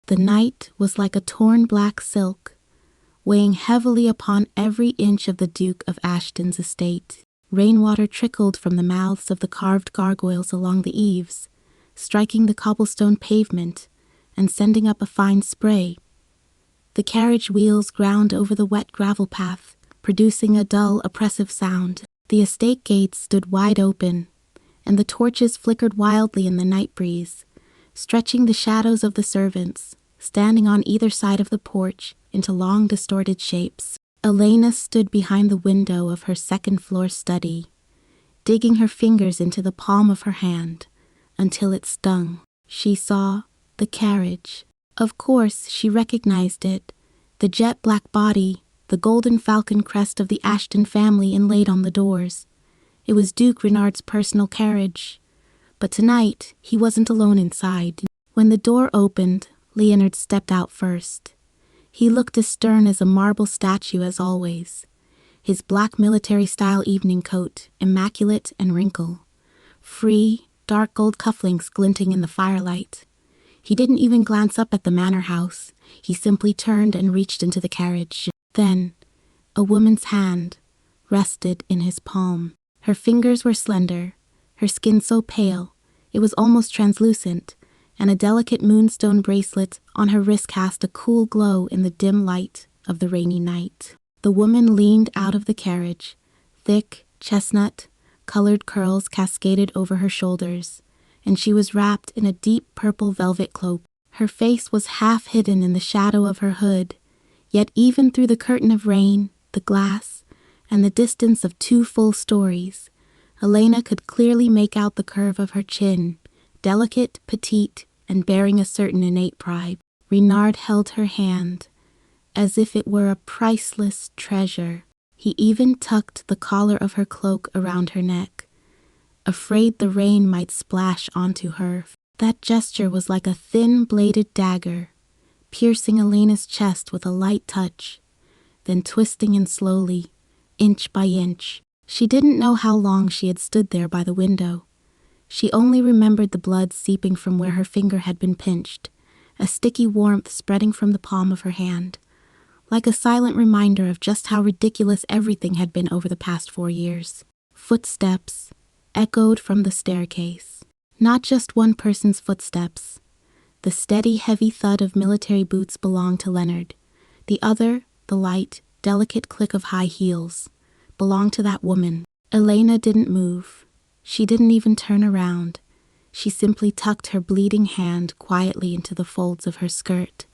The night was like a torn black silk, weighing heavily upon every inch of the Duke of Ashton's estate. Rainwater trickled from the mouths of the carved gargoyles along the eaves, striking the cobblestone pavement and sending up a fine spray. The carriage wheels ground over the wet gravel path, producing a dull, oppressive sound. The estate gates stood wide open, and the torches flickered wildly in the night breeze, stretching the shadows of the servants, standing on either side of the porch, into long distorted shapes. Elena stood behind the window of her second-floor study, digging her fingers into the palm of her hand until it stung. She saw the carriage. Of course, she recognized it, the jet-black body, the golden falcon crest of the Ashton family inlaid on the doors. It was Duke Renard's personal carriage. But tonight, he wasn't alone inside. When the door opened, Leonard stepped out first. He looked as stern as a marble statue as always, his black military-style evening coat immaculate and wrinkled, free, dark gold cufflinks glinting in the firelight. He didn't even glance up at the manor house. He simply turned and reached into the carriage. Then, a woman's hand rested in his palm. Her fingers were slender, her skin so pale, it was almost translucent, and a delicate moonstone bracelet on her wrist cast a cool glow in the dim light of the rainy night. The woman leaned out of the carriage. Thick, chestnut-colored curls cascaded over her shoulders, and she was wrapped in a deep purple velvet cloak. Her face was half hidden in the shadow of her hood, yet even through the curtain of rain, the glass, and the distance of 2 full stories, Elena could clearly make out the curve of her chin, delicate, petite, and bearing a certain innate pride. Renard held her hand, as if it were a priceless treasure. He even tucked the collar of her cloak around her neck, afraid the rain might splash onto her. That gesture was like a thin-bladed dagger, piercing Elena's chest with a light touch, then twisting in slowly, inch by inch. She didn't know how long she had stood there by the window. She only remembered the blood seeping from where her finger had been pinched, a sticky warmth spreading from the palm of her hand, like a silent reminder of just how ridiculous everything had been over the past 4 years. Footsteps echoed from the staircase. Not just one person's footsteps. The steady, heavy thud of military boots belonged to Leonard. The other, the light, delicate click of high heels, belonged to that woman. Elena didn't move. She didn't even turn around. She simply tucked her bleeding hand quietly into the folds of her skirt.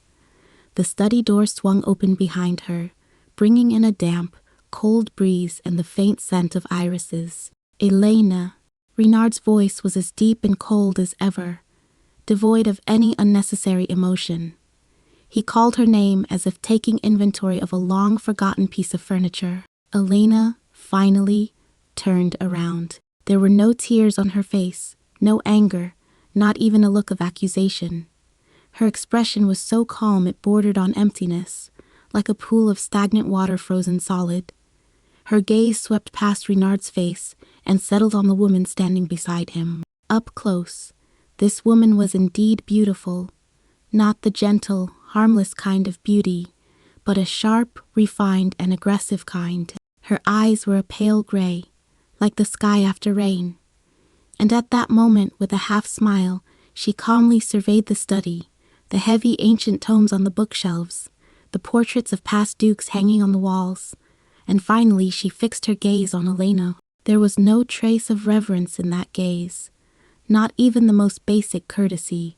The study door swung open behind her, bringing in a damp, cold breeze and the faint scent of irises. Elena. Renard's voice was as deep and cold as ever, devoid of any unnecessary emotion. He called her name as if taking inventory of a long-forgotten piece of furniture. Elena finally turned around. There were no tears on her face, no anger, not even a look of accusation. Her expression was so calm it bordered on emptiness, like a pool of stagnant water frozen solid. Her gaze swept past Renard's face and settled on the woman standing beside him. Up close, this woman was indeed beautiful, not the gentle, harmless kind of beauty, but a sharp, refined, and aggressive kind. Her eyes were a pale gray, like the sky after rain. And at that moment, with a half-smile, she calmly surveyed the study, the heavy ancient tomes on the bookshelves, the portraits of past dukes hanging on the walls, and finally she fixed her gaze on Elena. There was no trace of reverence in that gaze, not even the most basic courtesy.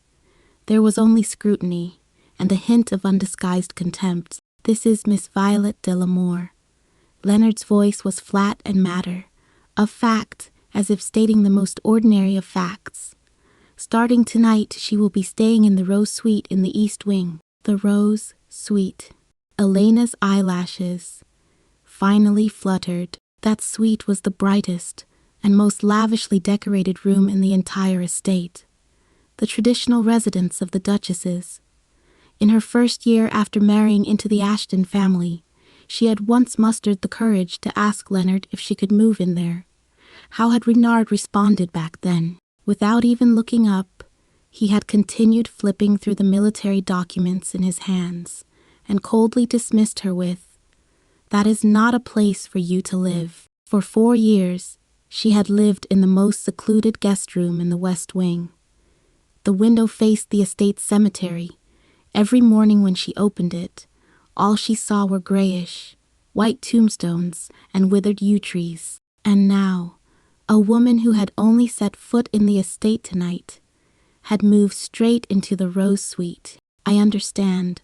There was only scrutiny, and a hint of undisguised contempt. "This is Miss Violet de l'Amour." Leonard's voice was flat and matter, of fact, as if stating the most ordinary of facts. "Starting tonight, she will be staying in the Rose Suite in the East Wing." The Rose Suite. Elena's eyelashes finally fluttered. That suite was the brightest and most lavishly decorated room in the entire estate, the traditional residence of the duchesses. In her first year after marrying into the Ashton family, she had once mustered the courage to ask Leonard if she could move in there. How had Renard responded back then? Without even looking up, He had continued flipping through the military documents in his hands and coldly dismissed her with, "That is not a place for you to live." For 4 years, she had lived in the most secluded guest room in the West Wing. The window faced the estate's cemetery. Every morning when she opened it, all she saw were grayish, white tombstones and withered yew trees. And now, a woman who had only set foot in the estate tonight had moved straight into the rose suite. "I understand,"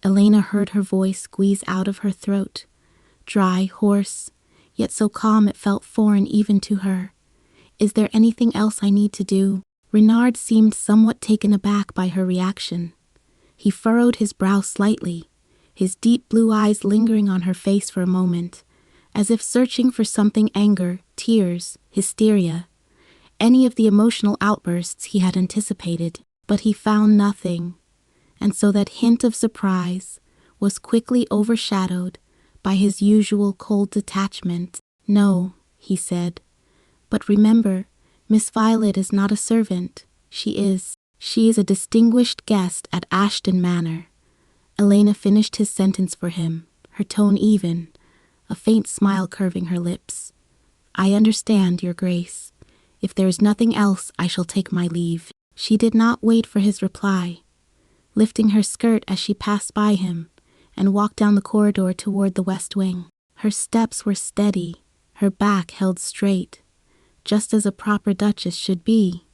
Elena heard her voice squeeze out of her throat, dry, hoarse, yet so calm it felt foreign even to her. "Is there anything else I need to do?" Renard seemed somewhat taken aback by her reaction. He furrowed his brow slightly, his deep blue eyes lingering on her face for a moment, as if searching for something: anger, tears, hysteria, any of the emotional outbursts he had anticipated. But he found nothing, and so that hint of surprise was quickly overshadowed by his usual cold detachment. "No," he said, "but remember, Miss Violet is not a servant. She is a distinguished guest at Ashton Manor." Elena finished his sentence for him, her tone even, a faint smile curving her lips. "I understand, Your Grace. If there is nothing else, I shall take my leave." She did not wait for his reply. Lifting her skirt as she passed by him and walked down the corridor toward the West Wing. Her steps were steady, her back held straight, just as a proper duchess should be.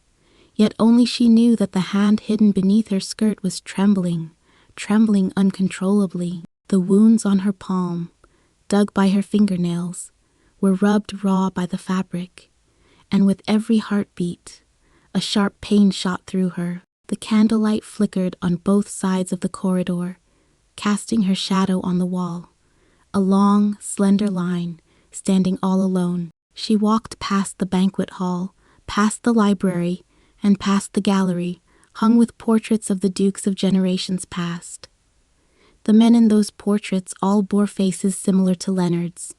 Yet only she knew that the hand hidden beneath her skirt was trembling uncontrollably. The wounds on her palm, dug by her fingernails, were rubbed raw by the fabric, and with every heartbeat, a sharp pain shot through her. The candlelight flickered on both sides of the corridor, casting her shadow on the wall, a long, slender line, standing all alone. She walked past the banquet hall, past the library, and past the gallery, hung with portraits of the dukes of generations past. The men in those portraits all bore faces similar to Leonard's.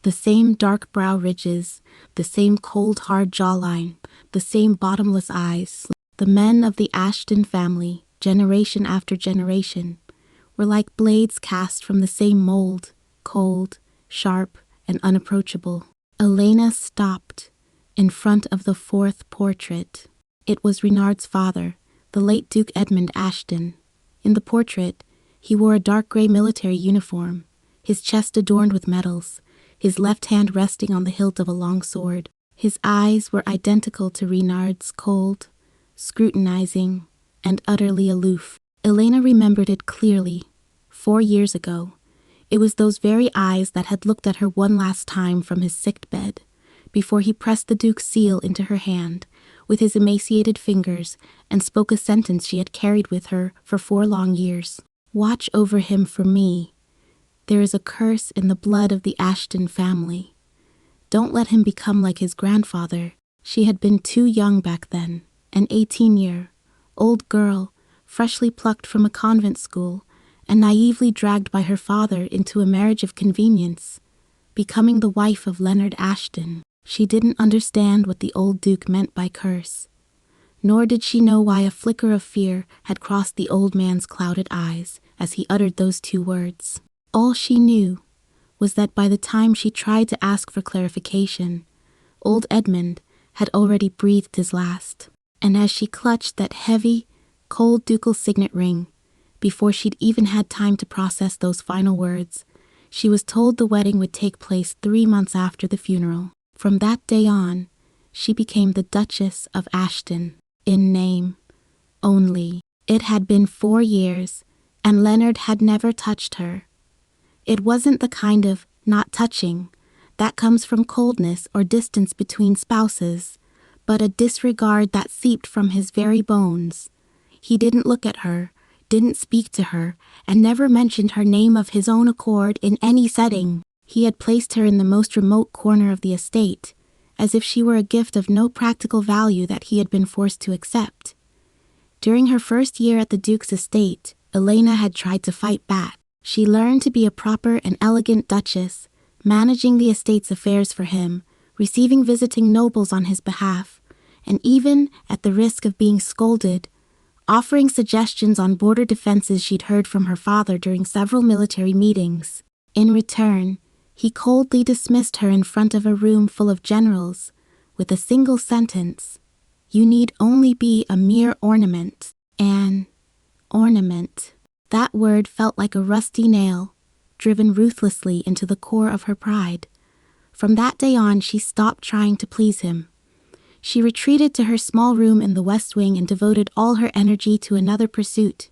The same dark brow ridges, the same cold, hard jawline, the same bottomless eyes. The men of the Ashton family, generation after generation, were like blades cast from the same mold, cold, sharp, and unapproachable. Elena stopped in front of the fourth portrait. It was Renard's father, the late Duke Edmund Ashton. In the portrait, he wore a dark gray military uniform, his chest adorned with medals, his left hand resting on the hilt of a long sword. His eyes were identical to Renard's, cold, scrutinizing, and utterly aloof. Elena remembered it clearly. 4 years ago, it was those very eyes that had looked at her one last time from his sickbed, before he pressed the Duke's seal into her hand with his emaciated fingers and spoke a sentence she had carried with her for 4 long years. "Watch over him for me. There is a curse in the blood of the Ashton family. Don't let him become like his grandfather." She had been too young back then, an 18-year-old girl, freshly plucked from a convent school and naively dragged by her father into a marriage of convenience, becoming the wife of Leonard Ashton. She didn't understand what the old Duke meant by curse, nor did she know why a flicker of fear had crossed the old man's clouded eyes as he uttered those 2 words. All she knew was that by the time she tried to ask for clarification, old Edmund had already breathed his last. And as she clutched that heavy, cold ducal signet ring, before she'd even had time to process those final words, she was told the wedding would take place 3 months after the funeral. From that day on, she became the Duchess of Ashton, in name only. It had been 4 years, and Leonard had never touched her. It wasn't the kind of not touching that comes from coldness or distance between spouses, but a disregard that seeped from his very bones. He didn't look at her, didn't speak to her, and never mentioned her name of his own accord in any setting. He had placed her in the most remote corner of the estate, as if she were a gift of no practical value that he had been forced to accept. During her first year at the Duke's estate, Elena had tried to fight back. She learned to be a proper and elegant duchess, managing the estate's affairs for him, receiving visiting nobles on his behalf, and even, at the risk of being scolded, offering suggestions on border defenses she'd heard from her father during several military meetings. In return, he coldly dismissed her in front of a room full of generals, with a single sentence: "You need only be a mere ornament." An ornament. That word felt like a rusty nail, driven ruthlessly into the core of her pride. From that day on, she stopped trying to please him. She retreated to her small room in the West Wing and devoted all her energy to another pursuit: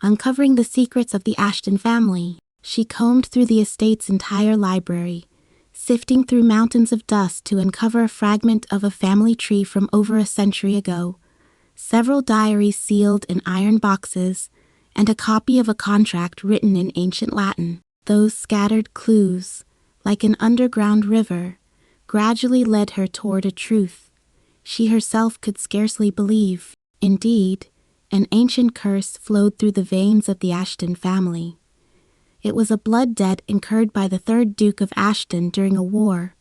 uncovering the secrets of the Ashton family. She combed through the estate's entire library, sifting through mountains of dust to uncover a fragment of a family tree from over a century ago, several diaries sealed in iron boxes, and a copy of a contract written in ancient Latin. Those scattered clues, like an underground river, gradually led her toward a truth she herself could scarcely believe. Indeed, an ancient curse flowed through the veins of the Ashton family. It was a blood debt incurred by the third Duke of Ashton during a war,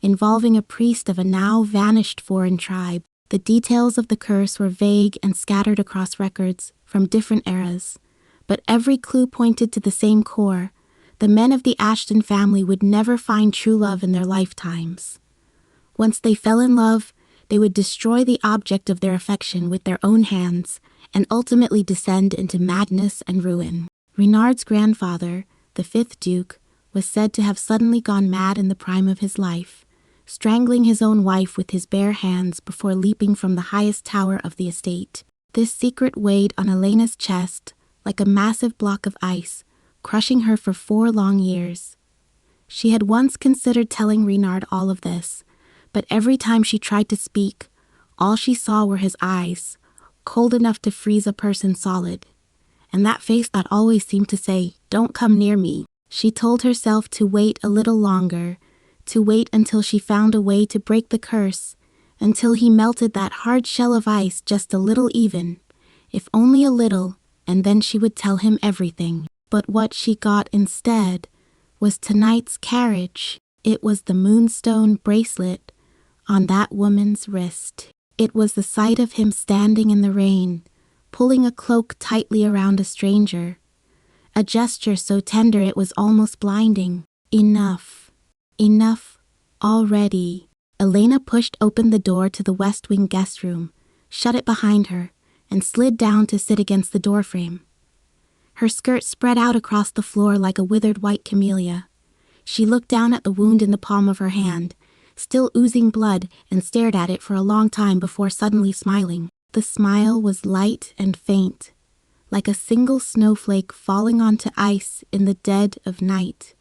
involving a priest of a now vanished foreign tribe. The details of the curse were vague and scattered across records from different eras, but every clue pointed to the same core: the men of the Ashton family would never find true love in their lifetimes. Once they fell in love, they would destroy the object of their affection with their own hands and ultimately descend into madness and ruin. Renard's grandfather, the fifth Duke, was said to have suddenly gone mad in the prime of his life, strangling his own wife with his bare hands before leaping from the highest tower of the estate. This secret weighed on Elena's chest like a massive block of ice, crushing her for 4 long years. She had once considered telling Renard all of this, but every time she tried to speak, all she saw were his eyes, cold enough to freeze a person solid. And that face that always seemed to say, "Don't come near me." She told herself to wait a little longer, to wait until she found a way to break the curse, until he melted that hard shell of ice just a little even, if only a little, and then she would tell him everything. But what she got instead was tonight's carriage. It was the moonstone bracelet on that woman's wrist. It was the sight of him standing in the rain, pulling a cloak tightly around a stranger, a gesture so tender it was almost blinding. Enough. Enough already. Elena pushed open the door to the West Wing guest room, shut it behind her, and slid down to sit against the doorframe. Her skirt spread out across the floor like a withered white camellia. She looked down at the wound in the palm of her hand, still oozing blood, and stared at it for a long time before suddenly smiling. The smile was light and faint, like a single snowflake falling onto ice in the dead of night.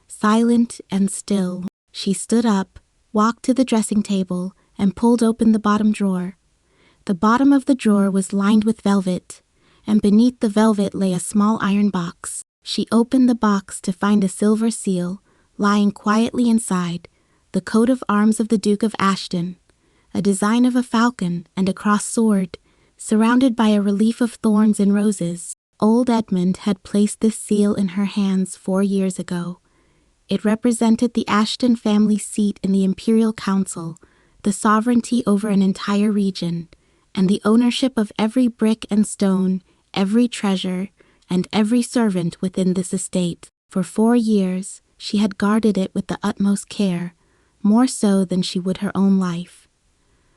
Silent and still, she stood up, walked to the dressing table, and pulled open the bottom drawer. The bottom of the drawer was lined with velvet, and beneath the velvet lay a small iron box. She opened the box to find a silver seal, lying quietly inside, the coat of arms of the Duke of Ashton, a design of a falcon and a crossed sword, surrounded by a relief of thorns and roses. Old Edmund had placed this seal in her hands 4 years ago. It represented the Ashton family seat in the Imperial Council, the sovereignty over an entire region, and the ownership of every brick and stone, every treasure, and every servant within this estate. For 4 years, she had guarded it with the utmost care, more so than she would her own life.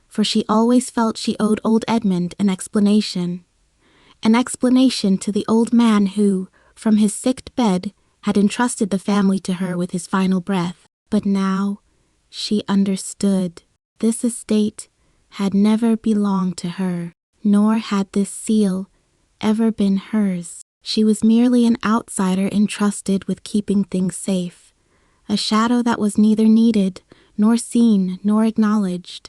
For she always felt she owed old Edmund an explanation to the old man who, from his sick bed, had entrusted the family to her with his final breath. But now, she understood. This estate had never belonged to her, nor had this seal ever been hers. She was merely an outsider entrusted with keeping things safe, a shadow that was neither needed, nor seen, nor acknowledged.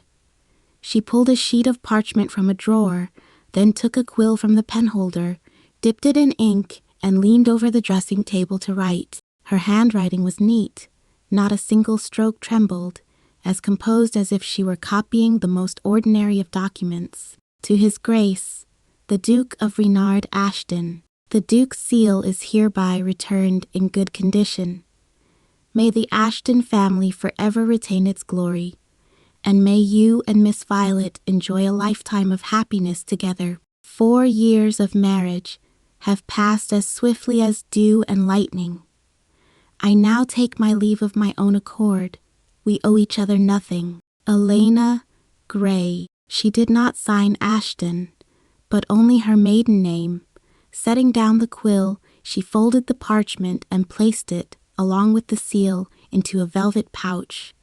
She pulled a sheet of parchment from a drawer, then took a quill from the penholder, dipped it in ink, and leaned over the dressing table to write. Her handwriting was neat, not a single stroke trembled, as composed as if she were copying the most ordinary of documents. To His Grace, the Duke of Renard Ashton, the Duke's seal is hereby returned in good condition. May the Ashton family forever retain its glory, and may you and Miss Violet enjoy a lifetime of happiness together. 4 years of marriage have passed as swiftly as dew and lightning. I now take my leave of my own accord. We owe each other nothing. Elena Gray. She did not sign Ashton, but only her maiden name. Setting down the quill, she folded the parchment and placed it, along with the seal, into a velvet pouch.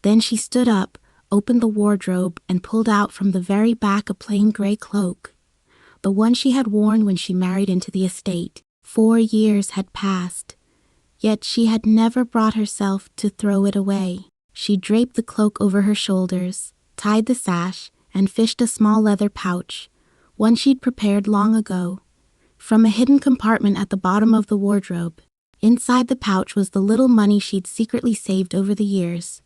Then she stood up, opened the wardrobe, and pulled out from the very back a plain gray cloak, the one she had worn when she married into the estate. 4 years had passed, yet she had never brought herself to throw it away. She draped the cloak over her shoulders, tied the sash, and fished a small leather pouch, one she'd prepared long ago, from a hidden compartment at the bottom of the wardrobe. Inside the pouch was the little money she'd secretly saved over the years.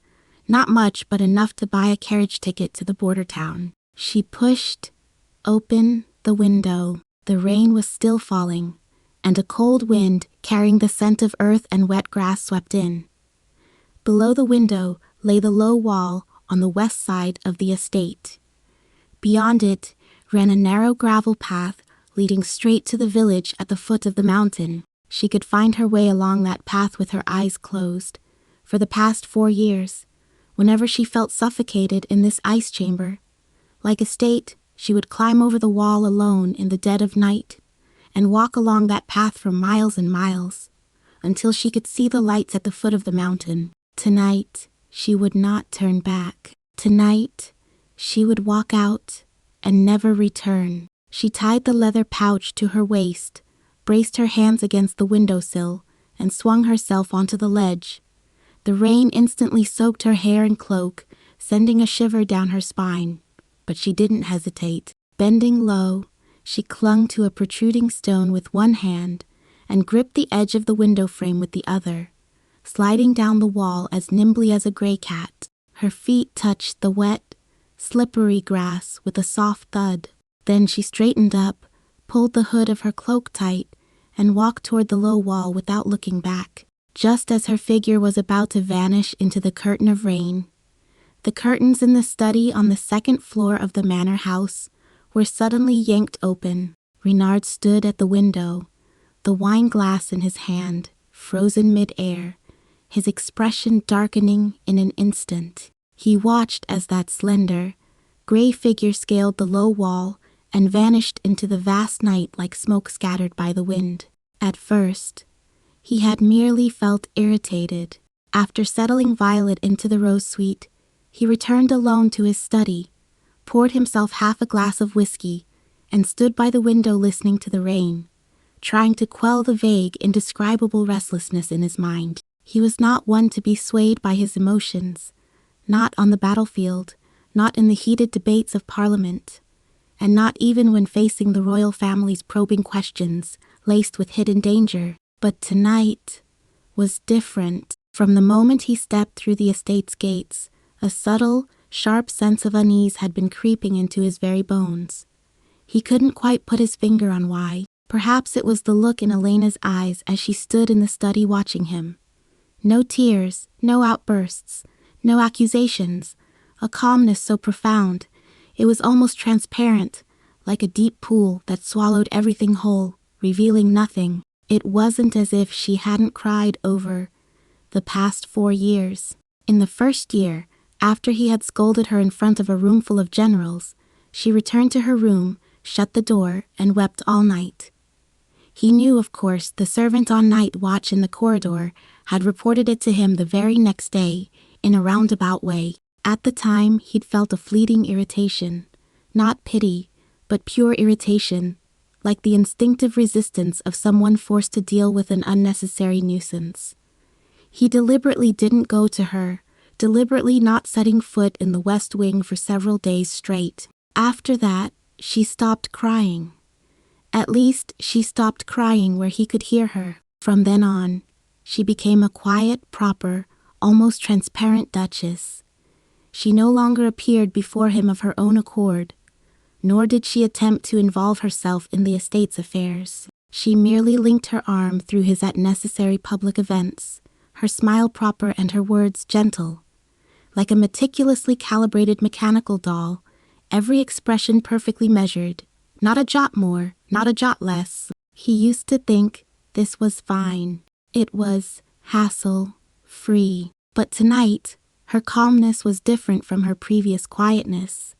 Not much, but enough to buy a carriage ticket to the border town. She pushed open the window. The rain was still falling, and a cold wind carrying the scent of earth and wet grass swept in. Below the window lay the low wall on the west side of the estate. Beyond it ran a narrow gravel path leading straight to the village at the foot of the mountain. She could find her way along that path with her eyes closed. For the past 4 years, whenever she felt suffocated in this ice chamber, like a state, she would climb over the wall alone in the dead of night and walk along that path for miles and miles until she could see the lights at the foot of the mountain. Tonight, she would not turn back. Tonight, she would walk out and never return. She tied the leather pouch to her waist, braced her hands against the windowsill, and swung herself onto the ledge. The rain instantly soaked her hair and cloak, sending a shiver down her spine. But she didn't hesitate. Bending low, she clung to a protruding stone with one hand and gripped the edge of the window frame with the other, sliding down the wall as nimbly as a gray cat. Her feet touched the wet, slippery grass with a soft thud. Then she straightened up, pulled the hood of her cloak tight, and walked toward the low wall without looking back. Just as her figure was about to vanish into the curtain of rain, the curtains in the study on the second floor of the manor house were suddenly yanked open. Renard stood at the window, the wine glass in his hand, frozen mid-air, his expression darkening in an instant. He watched as that slender, gray figure scaled the low wall and vanished into the vast night like smoke scattered by the wind. At first, he had merely felt irritated. After settling Violet into the rose suite, he returned alone to his study, poured himself half a glass of whiskey, and stood by the window listening to the rain, trying to quell the vague, indescribable restlessness in his mind. He was not one to be swayed by his emotions, not on the battlefield, not in the heated debates of Parliament, and not even when facing the royal family's probing questions laced with hidden danger. But tonight was different. From the moment he stepped through the estate's gates, a subtle, sharp sense of unease had been creeping into his very bones. He couldn't quite put his finger on why. Perhaps it was the look in Elena's eyes as she stood in the study watching him. No tears, no outbursts, no accusations, a calmness so profound, it was almost transparent, like a deep pool that swallowed everything whole, revealing nothing. It wasn't as if she hadn't cried over the past 4 years. In the first year, after he had scolded her in front of a room full of generals, she returned to her room, shut the door, and wept all night. He knew, of course, the servant on night watch in the corridor had reported it to him the very next day, in a roundabout way. At the time, he'd felt a fleeting irritation, not pity, but pure irritation, like the instinctive resistance of someone forced to deal with an unnecessary nuisance. He deliberately didn't go to her, deliberately not setting foot in the West Wing for several days straight. After that, she stopped crying. At least, she stopped crying where he could hear her. From then on, she became a quiet, proper, almost transparent duchess. She no longer appeared before him of her own accord, nor did she attempt to involve herself in the estate's affairs. She merely linked her arm through his at necessary public events, her smile proper and her words gentle. Like a meticulously calibrated mechanical doll, every expression perfectly measured, Not a jot more, not a jot less. He used to think this was fine. It was hassle-free. But tonight, her calmness was different from her previous quietness.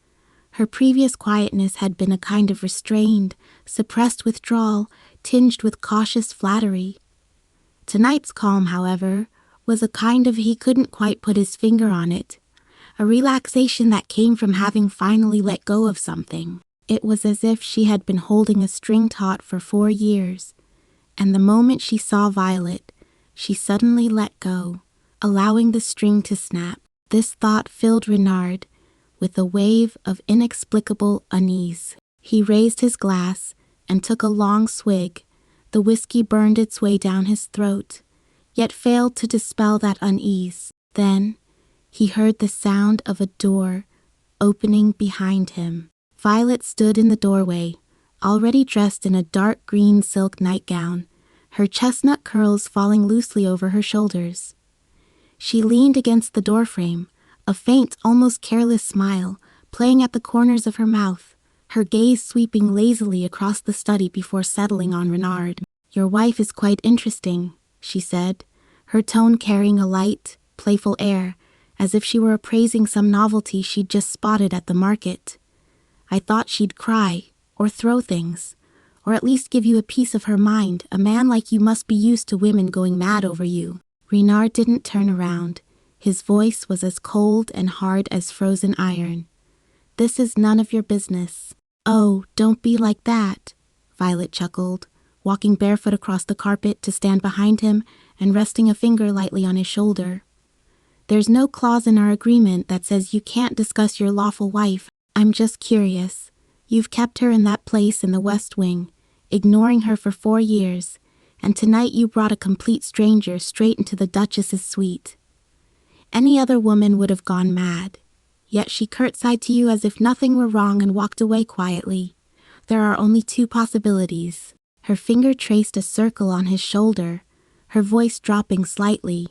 Her previous quietness had been a kind of restrained, suppressed withdrawal, tinged with cautious flattery. Tonight's calm, however, was a kind of he couldn't quite put his finger on it, a relaxation that came from having finally let go of something. It was as if she had been holding a string taut for 4 years, and the moment she saw Violet, she suddenly let go, allowing the string to snap. This thought filled Renard with a wave of inexplicable unease. He raised his glass and took a long swig. The whiskey burned its way down his throat, yet failed to dispel that unease. Then he heard the sound of a door opening behind him. Violet stood in the doorway, already dressed in a dark green silk nightgown, her chestnut curls falling loosely over her shoulders. She leaned against the doorframe, a faint, almost careless smile playing at the corners of her mouth, her gaze sweeping lazily across the study before settling on Renard. "Your wife is quite interesting," she said, her tone carrying a light, playful air, as if she were appraising some novelty she'd just spotted at the market. "I thought she'd cry, or throw things, or at least give you a piece of her mind. A man like you must be used to women going mad over you." Renard didn't turn around. His voice was as cold and hard as frozen iron. "This is none of your business." "Oh, don't be like that," Violet chuckled, walking barefoot across the carpet to stand behind him and resting a finger lightly on his shoulder. "There's no clause in our agreement that says you can't discuss your lawful wife. I'm just curious. You've kept her in that place in the West Wing, ignoring her for 4 years, and tonight you brought a complete stranger straight into the Duchess's suite. Any other woman would have gone mad, yet she curtsied to you as if nothing were wrong and walked away quietly. There are only 2 possibilities." Her finger traced a circle on his shoulder, her voice dropping slightly.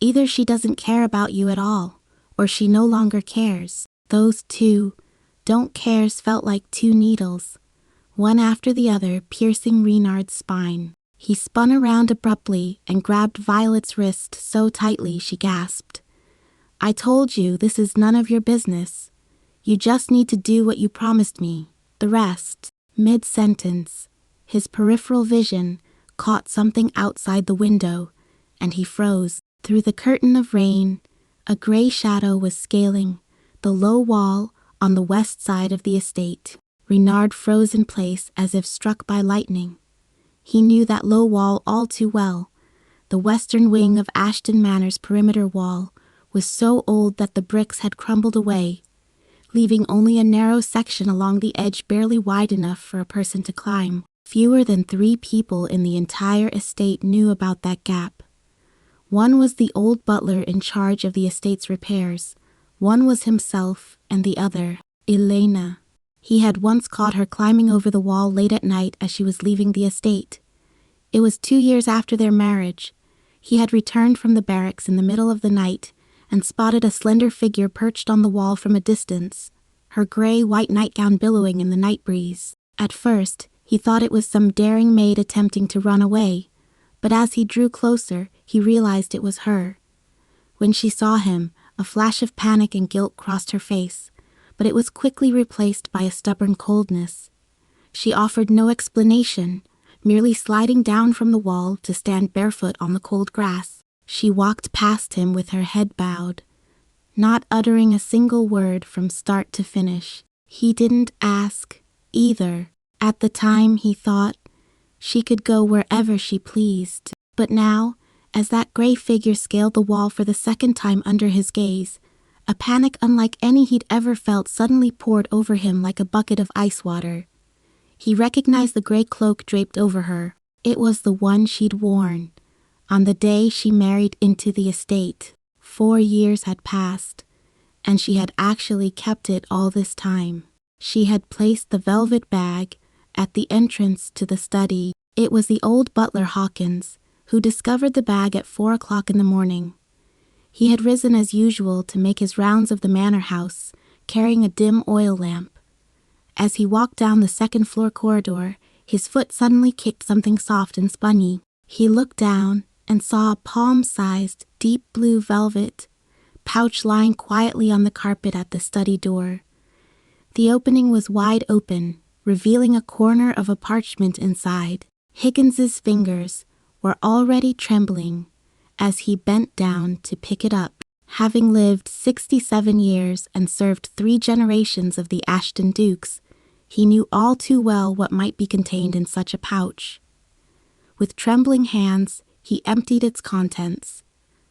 "Either she doesn't care about you at all, or she no longer cares." Those 2 don't cares felt like 2 needles, one after the other piercing Renard's spine. He spun around abruptly and grabbed Violet's wrist so tightly she gasped. "I told you this is none of your business. You just need to do what you promised me. The rest." Mid-sentence, his peripheral vision caught something outside the window, and he froze. Through the curtain of rain, a gray shadow was scaling the low wall on the west side of the estate. Renard froze in place as if struck by lightning. He knew that low wall all too well. The western wing of Ashton Manor's perimeter wall was so old that the bricks had crumbled away, leaving only a narrow section along the edge barely wide enough for a person to climb. Fewer than 3 people in the entire estate knew about that gap. One was the old butler in charge of the estate's repairs. One was himself, and the other, Elena. He had once caught her climbing over the wall late at night as she was leaving the estate. It was 2 years after their marriage. He had returned from the barracks in the middle of the night and spotted a slender figure perched on the wall from a distance, her gray-white nightgown billowing in the night breeze. At first, he thought it was some daring maid attempting to run away, but as he drew closer, he realized it was her. When she saw him, a flash of panic and guilt crossed her face, but it was quickly replaced by a stubborn coldness. She offered no explanation, merely sliding down from the wall to stand barefoot on the cold grass. She walked past him with her head bowed, not uttering a single word from start to finish. He didn't ask, either. At the time, he thought, she could go wherever she pleased. But now, as that gray figure scaled the wall for the second time under his gaze, a panic unlike any he'd ever felt suddenly poured over him like a bucket of ice water. He recognized the gray cloak draped over her. It was the one she'd worn on the day she married into the estate. 4 years had passed, and she had actually kept it all this time. She had placed the velvet bag at the entrance to the study. It was the old butler Hawkins who discovered the bag at 4 o'clock in the morning. He had risen as usual to make his rounds of the manor house, carrying a dim oil lamp. As he walked down the second-floor corridor, his foot suddenly kicked something soft and spongy. He looked down and saw a palm-sized, deep blue velvet pouch lying quietly on the carpet at the study door. The opening was wide open, revealing a corner of a parchment inside. Higgins's fingers were already trembling as he bent down to pick it up. Having lived 67 years and served 3 generations of the Ashton Dukes, he knew all too well what might be contained in such a pouch. With trembling hands, he emptied its contents.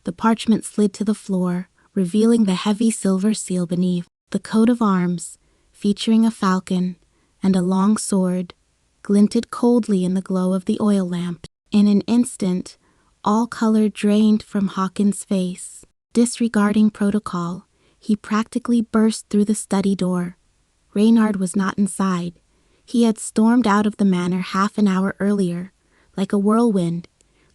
The parchment slid to the floor, revealing the heavy silver seal beneath. The coat of arms, featuring a falcon and a long sword, glinted coldly in the glow of the oil lamp. In an instant, all color drained from Hawkins' face. Disregarding protocol, he practically burst through the study door. Renard was not inside. He had stormed out of the manor half an hour earlier, like a whirlwind,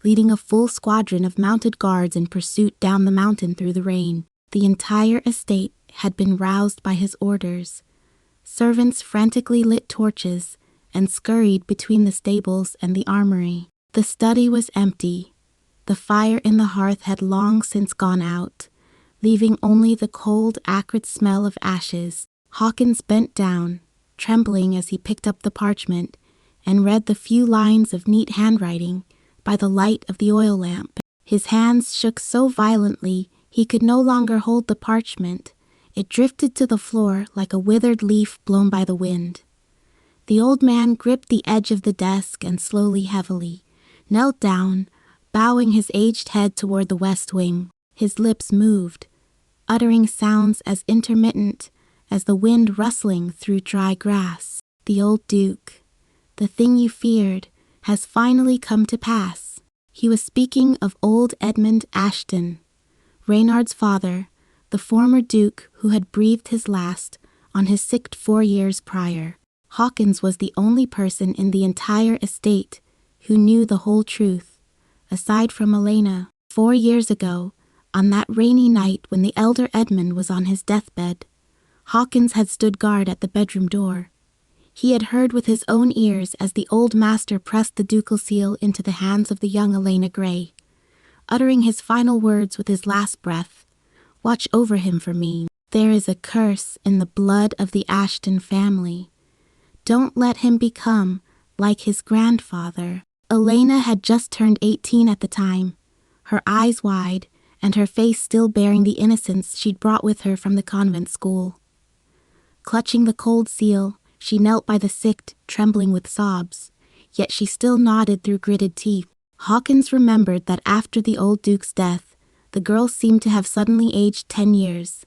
leading a full squadron of mounted guards in pursuit down the mountain through the rain. The entire estate had been roused by his orders. Servants frantically lit torches and scurried between the stables and the armory. The study was empty. The fire in the hearth had long since gone out, leaving only the cold, acrid smell of ashes. Hawkins bent down, trembling as he picked up the parchment, and read the few lines of neat handwriting by the light of the oil lamp. His hands shook so violently he could no longer hold the parchment. It drifted to the floor like a withered leaf blown by the wind. The old man gripped the edge of the desk and slowly, heavily, knelt down, bowing his aged head toward the west wing. His lips moved, uttering sounds as intermittent as the wind rustling through dry grass. The old Duke, the thing you feared, has finally come to pass. He was speaking of old Edmund Ashton, Renard's father, the former Duke who had breathed his last on his sick 4 years prior. Hawkins was the only person in the entire estate who knew the whole truth, aside from Elena. 4 years ago, on that rainy night when the elder Edmund was on his deathbed, Hawkins had stood guard at the bedroom door. He had heard with his own ears as the old master pressed the ducal seal into the hands of the young Elena Gray, uttering his final words with his last breath. "Watch over him for me. There is a curse in the blood of the Ashton family. Don't let him become like his grandfather." Elena had just turned 18 at the time, her eyes wide and her face still bearing the innocence she'd brought with her from the convent school. Clutching the cold seal, she knelt by the sick, trembling with sobs, yet she still nodded through gritted teeth. Hawkins remembered that after the old Duke's death, the girl seemed to have suddenly aged 10 years.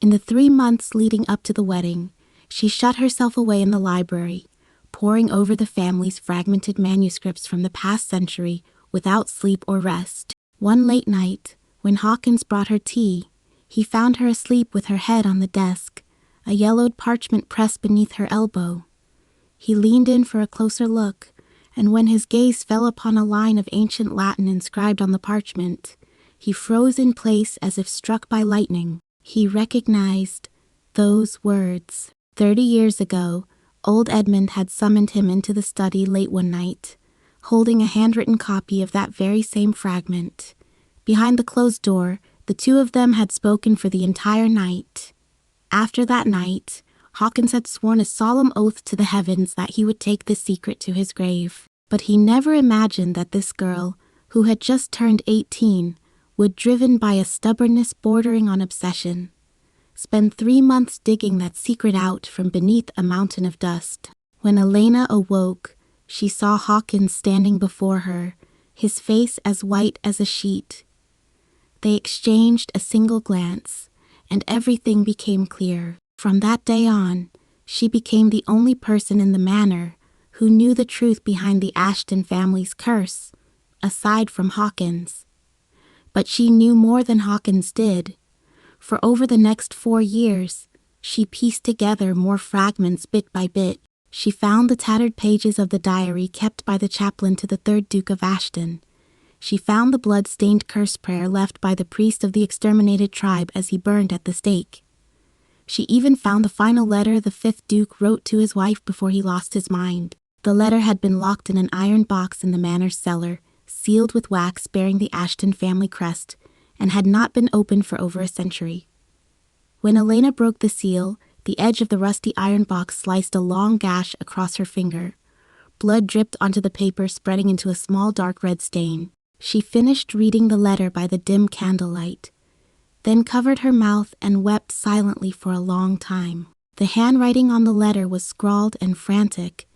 In the 3 months leading up to the wedding, she shut herself away in the library, poring over the family's fragmented manuscripts from the past century without sleep or rest. One late night, when Hawkins brought her tea, he found her asleep with her head on the desk, a yellowed parchment pressed beneath her elbow. He leaned in for a closer look, and when his gaze fell upon a line of ancient Latin inscribed on the parchment, he froze in place as if struck by lightning. He recognized those words. 30 years ago, old Edmund had summoned him into the study late one night, holding a handwritten copy of that very same fragment. Behind the closed door, the two of them had spoken for the entire night. After that night, Hawkins had sworn a solemn oath to the heavens that he would take this secret to his grave. But he never imagined that this girl, who had just turned 18, would, driven by a stubbornness bordering on obsession, spend 3 months digging that secret out from beneath a mountain of dust. When Elena awoke, she saw Hawkins standing before her, his face as white as a sheet. They exchanged a single glance, and everything became clear. From that day on, she became the only person in the manor who knew the truth behind the Ashton family's curse, aside from Hawkins. But she knew more than Hawkins did. For over the next 4 years, she pieced together more fragments bit by bit. She found the tattered pages of the diary kept by the chaplain to the 3rd Duke of Ashton. She found the blood-stained curse prayer left by the priest of the exterminated tribe as he burned at the stake. She even found the final letter the fifth Duke wrote to his wife before he lost his mind. The letter had been locked in an iron box in the manor's cellar, sealed with wax bearing the Ashton family crest, and had not been opened for over a century. When Elena broke the seal, the edge of the rusty iron box sliced a long gash across her finger. Blood dripped onto the paper, spreading into a small dark red stain. She finished reading the letter by the dim candlelight, then covered her mouth and wept silently for a long time. The handwriting on the letter was scrawled and frantic.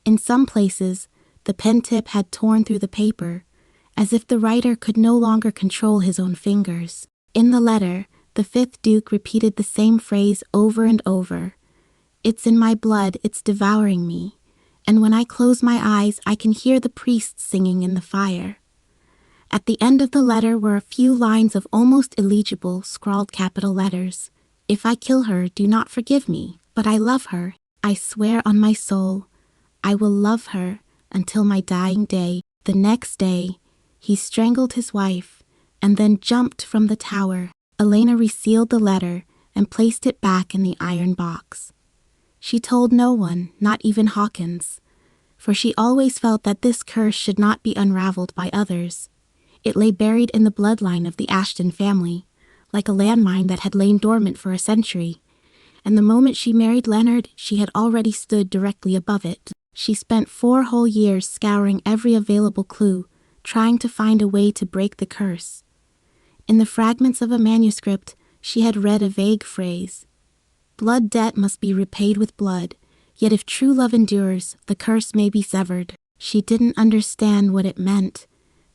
In some places, the pen tip had torn through the paper, as if the writer could no longer control his own fingers. In the letter, the fifth Duke repeated the same phrase over and over. "It's in my blood, it's devouring me. And when I close my eyes, I can hear the priests singing in the fire." At the end of the letter were a few lines of almost illegible, scrawled capital letters. "If I kill her, do not forgive me, but I love her. I swear on my soul, I will love her until my dying day." The next day, he strangled his wife and then jumped from the tower. Elena resealed the letter and placed it back in the iron box. She told no one, not even Hawkins, for she always felt that this curse should not be unraveled by others. It lay buried in the bloodline of the Ashton family, like a landmine that had lain dormant for a century, and the moment she married Renard, she had already stood directly above it. She spent 4 whole years scouring every available clue, trying to find a way to break the curse. In the fragments of a manuscript, she had read a vague phrase: "Blood debt must be repaid with blood, yet if true love endures, the curse may be severed." She didn't understand what it meant,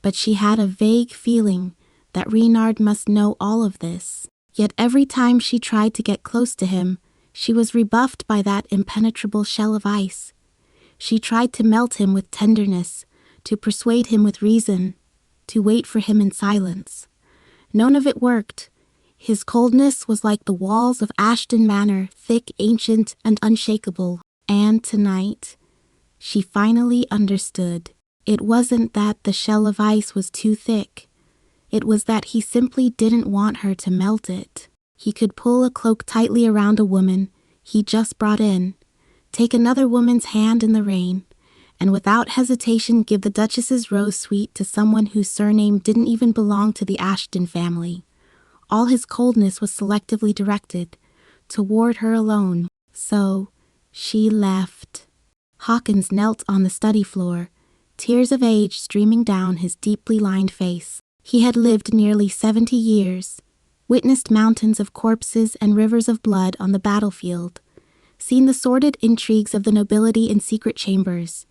but she had a vague feeling that Renard must know all of this. Yet every time she tried to get close to him, she was rebuffed by that impenetrable shell of ice. She tried to melt him with tenderness, to persuade him with reason, to wait for him in silence. None of it worked. His coldness was like the walls of Ashton Manor, thick, ancient, and unshakable. And tonight, she finally understood. It wasn't that the shell of ice was too thick. It was that he simply didn't want her to melt it. He could pull a cloak tightly around a woman he just brought in, take another woman's hand in the rain, and without hesitation give the Duchess's rose sweet to someone whose surname didn't even belong to the Ashton family. All his coldness was selectively directed toward her alone. So she left. Hawkins knelt on the study floor, tears of age streaming down his deeply lined face. He had lived nearly 70 years, witnessed mountains of corpses and rivers of blood on the battlefield, seen the sordid intrigues of the nobility in secret chambers,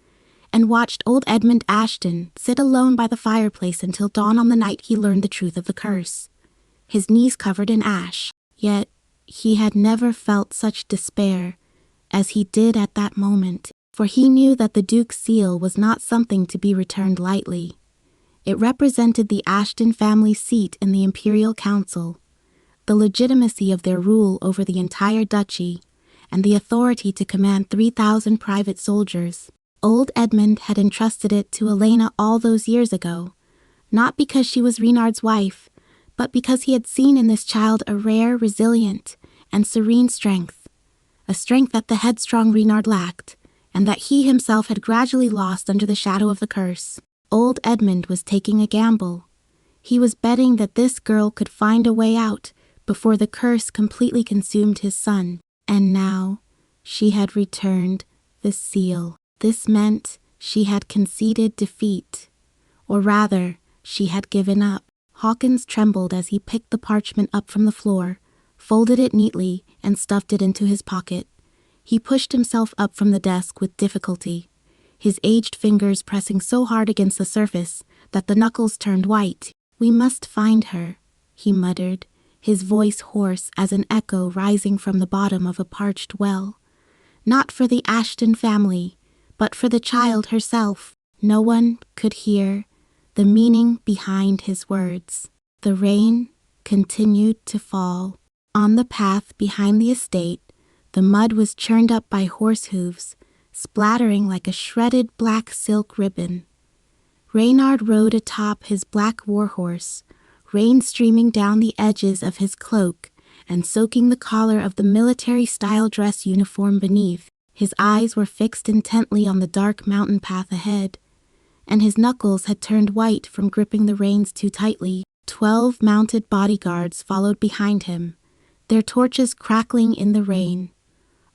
and watched old Edmund Ashton sit alone by the fireplace until dawn on the night he learned the truth of the curse, his knees covered in ash. Yet he had never felt such despair as he did at that moment, for he knew that the Duke's seal was not something to be returned lightly. It represented the Ashton family's seat in the Imperial Council, the legitimacy of their rule over the entire duchy, and the authority to command 3,000 private soldiers. Old Edmund had entrusted it to Elena all those years ago, not because she was Renard's wife, but because he had seen in this child a rare, resilient, and serene strength, a strength that the headstrong Renard lacked, and that he himself had gradually lost under the shadow of the curse. Old Edmund was taking a gamble. He was betting that this girl could find a way out before the curse completely consumed his son. And now, she had returned the seal. This meant she had conceded defeat. Or rather, she had given up. Hawkins trembled as he picked the parchment up from the floor, folded it neatly, and stuffed it into his pocket. He pushed himself up from the desk with difficulty, his aged fingers pressing so hard against the surface that the knuckles turned white. "We must find her," he muttered, his voice hoarse as an echo rising from the bottom of a parched well. "Not for the Ashton family, but for the child herself." No one could hear the meaning behind his words. The rain continued to fall. On the path behind the estate, the mud was churned up by horse hooves, splattering like a shredded black silk ribbon. Renard rode atop his black warhorse, rain streaming down the edges of his cloak and soaking the collar of the military-style dress uniform beneath. His eyes were fixed intently on the dark mountain path ahead, and his knuckles had turned white from gripping the reins too tightly. 12 mounted bodyguards followed behind him, their torches crackling in the rain.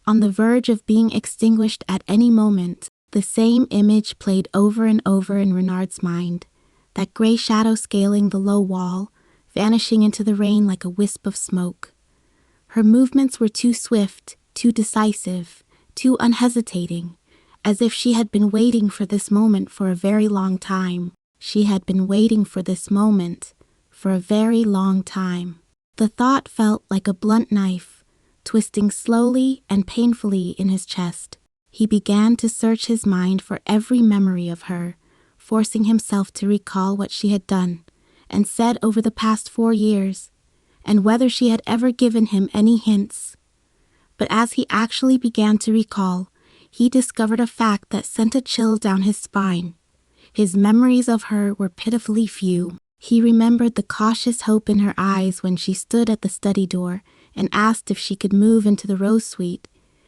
On the verge of being extinguished at any moment, the same image played over and over in Renard's mind, that gray shadow scaling the low wall, vanishing into the rain like a wisp of smoke. Her movements were too swift, too decisive, too unhesitating, as if she had been waiting for this moment for a very long time. She had been waiting for this moment for a very long time. The thought felt like a blunt knife, twisting slowly and painfully in his chest. He began to search his mind for every memory of her, forcing himself to recall what she had done and said over the past 4 years, and whether she had ever given him any hints. But as he actually began to recall, he discovered a fact that sent a chill down his spine. His memories of her were pitifully few. He remembered the cautious hope in her eyes when she stood at the study door and asked if she could move into the rose suite.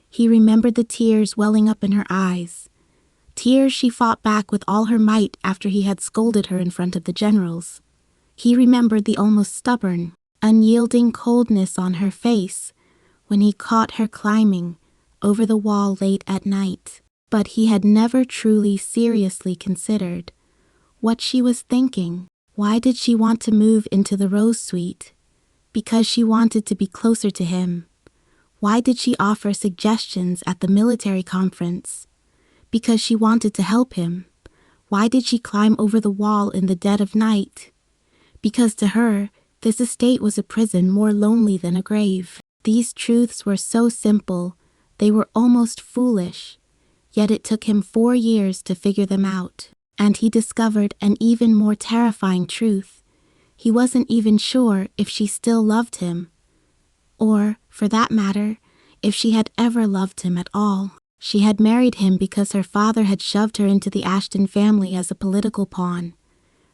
He remembered the tears welling up in her eyes, tears she fought back with all her might after he had scolded her in front of the generals. He remembered the almost stubborn, unyielding coldness on her face when he caught her climbing over the wall late at night. But he had never truly seriously considered what she was thinking. Why did she want to move into the rose suite? Because she wanted to be closer to him. Why did she offer suggestions at the military conference? Because she wanted to help him. Why did she climb over the wall in the dead of night? Because to her, this estate was a prison more lonely than a grave. These truths were so simple, they were almost foolish, yet it took him 4 years to figure them out. And he discovered an even more terrifying truth. He wasn't even sure if she still loved him, or, for that matter, if she had ever loved him at all. She had married him because her father had shoved her into the Ashton family as a political pawn.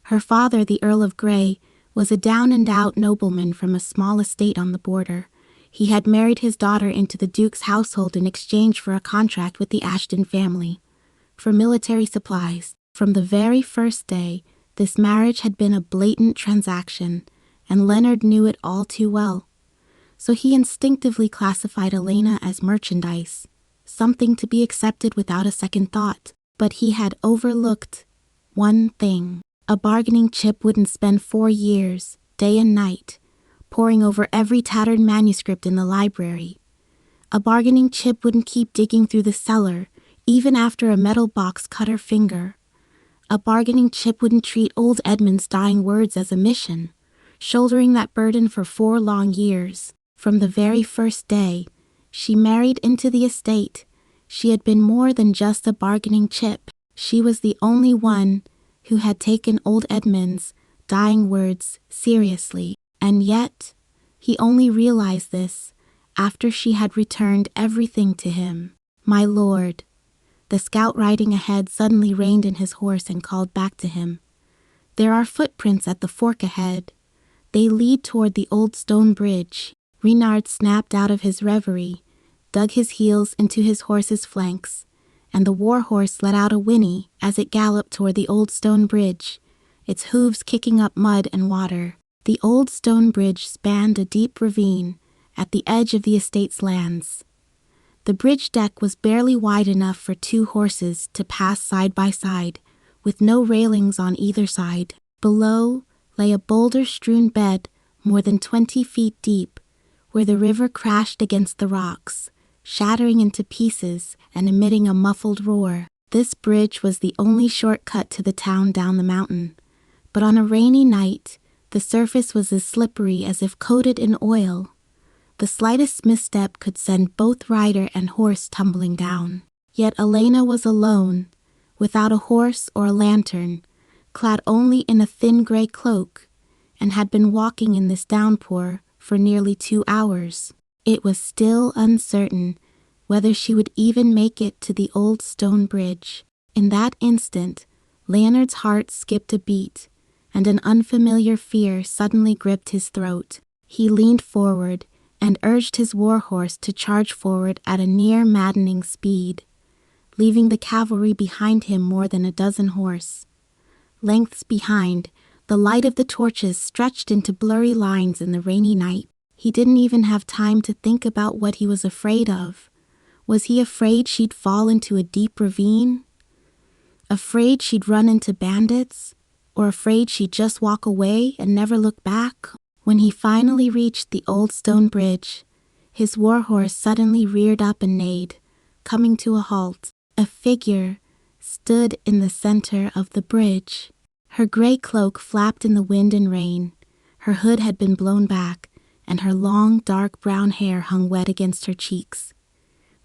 Her father, the Earl of Grey, was a down-and-out nobleman from a small estate on the border. He had married his daughter into the Duke's household in exchange for a contract with the Ashton family for military supplies. From the very first day, this marriage had been a blatant transaction, and Leonard knew it all too well. So he instinctively classified Elena as merchandise, something to be accepted without a second thought. But he had overlooked one thing. A bargaining chip wouldn't spend 4 years, day and night, poring over every tattered manuscript in the library. A bargaining chip wouldn't keep digging through the cellar, even after a metal box cut her finger. A bargaining chip wouldn't treat old Edmund's dying words as a mission, shouldering that burden for 4 long years. From the very first day she married into the estate, she had been more than just a bargaining chip. She was the only one who had taken old Edmund's dying words seriously. And yet, he only realized this after she had returned everything to him. "My lord." The scout riding ahead suddenly reined in his horse and called back to him. "There are footprints at the fork ahead. They lead toward the old stone bridge." Renard snapped out of his reverie, dug his heels into his horse's flanks, and the war horse let out a whinny as it galloped toward the old stone bridge, its hooves kicking up mud and water. The old stone bridge spanned a deep ravine at the edge of the estate's lands. The bridge deck was barely wide enough for 2 horses to pass side by side, with no railings on either side. Below lay a boulder-strewn bed more than 20 feet deep, where the river crashed against the rocks, shattering into pieces and emitting a muffled roar. This bridge was the only shortcut to the town down the mountain, but on a rainy night, the surface was as slippery as if coated in oil. The slightest misstep could send both rider and horse tumbling down. Yet Elena was alone, without a horse or a lantern, clad only in a thin gray cloak, and had been walking in this downpour for nearly 2 hours. It was still uncertain whether she would even make it to the old stone bridge. In that instant, Leonard's heart skipped a beat, and an unfamiliar fear suddenly gripped his throat. He leaned forward and urged his warhorse to charge forward at a near-maddening speed, leaving the cavalry behind him more than a dozen horse. Lengths behind, the light of the torches stretched into blurry lines in the rainy night. He didn't even have time to think about what he was afraid of. Was he afraid she'd fall into a deep ravine? Afraid she'd run into bandits? Or afraid she'd just walk away and never look back? When he finally reached the old stone bridge, his warhorse suddenly reared up and neighed, coming to a halt. A figure stood in the center of the bridge. Her gray cloak flapped in the wind and rain. Her hood had been blown back, and her long, dark brown hair hung wet against her cheeks,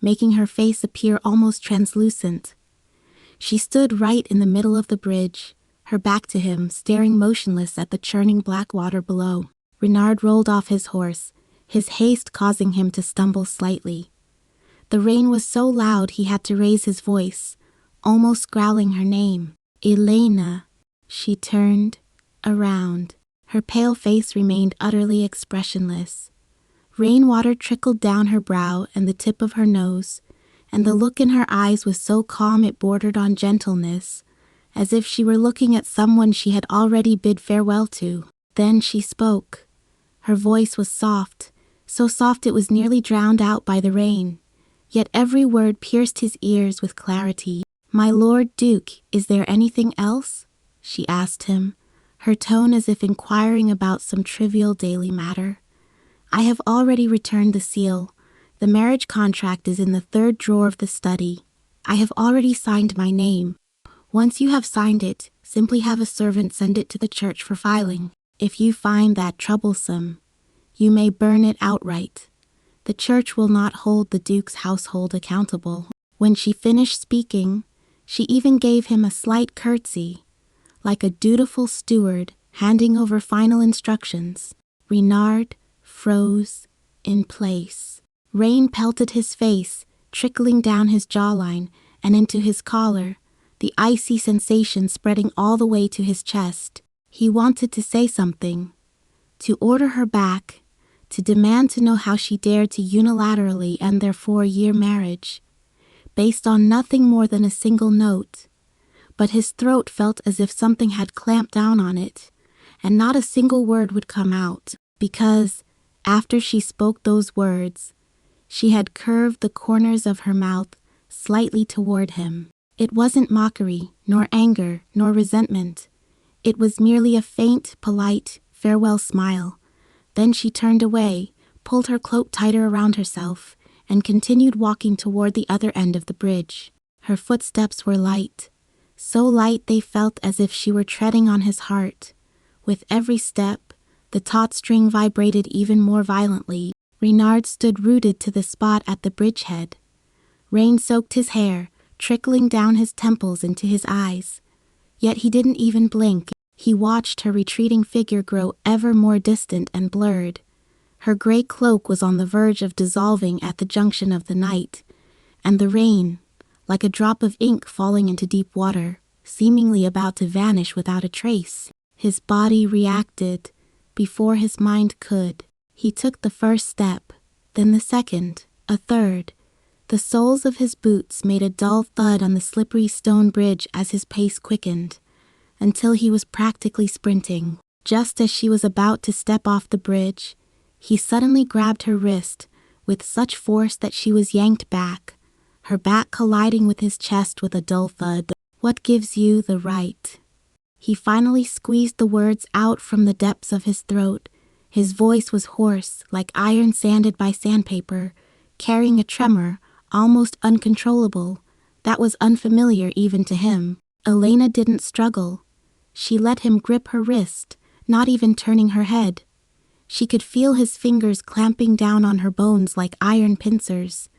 making her face appear almost translucent. She stood right in the middle of the bridge, her back to him, staring motionless at the churning black water below. Renard rolled off his horse, his haste causing him to stumble slightly. The rain was so loud he had to raise his voice, almost growling her name. Elena. She turned around. Her pale face remained utterly expressionless. Rainwater trickled down her brow and the tip of her nose, and the look in her eyes was so calm it bordered on gentleness, as if she were looking at someone she had already bid farewell to. Then she spoke. Her voice was soft, so soft it was nearly drowned out by the rain, yet every word pierced his ears with clarity. "My Lord Duke, is there anything else?" she asked him, her tone as if inquiring about some trivial daily matter. "I have already returned the seal. The marriage contract is in the third drawer of the study. I have already signed my name. Once you have signed it, simply have a servant send it to the church for filing. If you find that troublesome, you may burn it outright. The church will not hold the Duke's household accountable." When she finished speaking, she even gave him a slight curtsy, like a dutiful steward handing over final instructions. Renard froze in place. Rain pelted his face, trickling down his jawline and into his collar, the icy sensation spreading all the way to his chest. He wanted to say something, to order her back, to demand to know how she dared to unilaterally end their 4-year marriage, based on nothing more than a single note. But his throat felt as if something had clamped down on it, and not a single word would come out, because, after she spoke those words, she had curved the corners of her mouth slightly toward him. It wasn't mockery, nor anger, nor resentment. It was merely a faint, polite, farewell smile. Then she turned away, pulled her cloak tighter around herself, and continued walking toward the other end of the bridge. Her footsteps were light, so light they felt as if she were treading on his heart. With every step, the taut string vibrated even more violently. Renard stood rooted to the spot at the bridgehead. Rain soaked his hair, trickling down his temples into his eyes. Yet he didn't even blink. He watched her retreating figure grow ever more distant and blurred. Her gray cloak was on the verge of dissolving at the junction of the night, and the rain, like a drop of ink falling into deep water, seemingly about to vanish without a trace. His body reacted before his mind could. He took the first step, then the second, a third. The soles of his boots made a dull thud on the slippery stone bridge as his pace quickened, until he was practically sprinting. Just as she was about to step off the bridge, he suddenly grabbed her wrist with such force that she was yanked back, her back colliding with his chest with a dull thud. "What gives you the right?" He finally squeezed the words out from the depths of his throat. His voice was hoarse, like iron sanded by sandpaper, carrying a tremor, almost uncontrollable, that was unfamiliar even to him. Elena didn't struggle. She let him grip her wrist, not even turning her head. She could feel his fingers clamping down on her bones like iron pincers,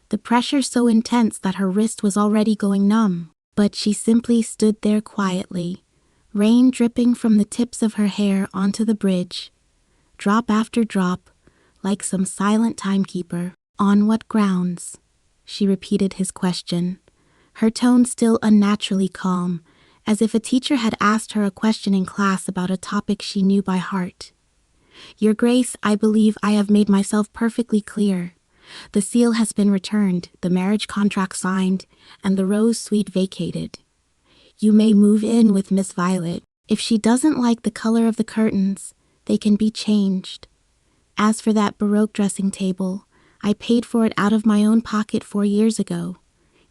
the pressure so intense that her wrist was already going numb. But she simply stood there quietly, rain dripping from the tips of her hair onto the bridge, drop after drop, like some silent timekeeper. "On what grounds?" she repeated his question, her tone still unnaturally calm, as if a teacher had asked her a question in class about a topic she knew by heart. Your Grace, I believe I have made myself perfectly clear. The seal has been returned, the marriage contract signed, and the rose suite vacated. You may move in with Miss Violet. If she doesn't like the color of the curtains, they can be changed. As for that Baroque dressing table, I paid for it out of my own pocket 4 years ago.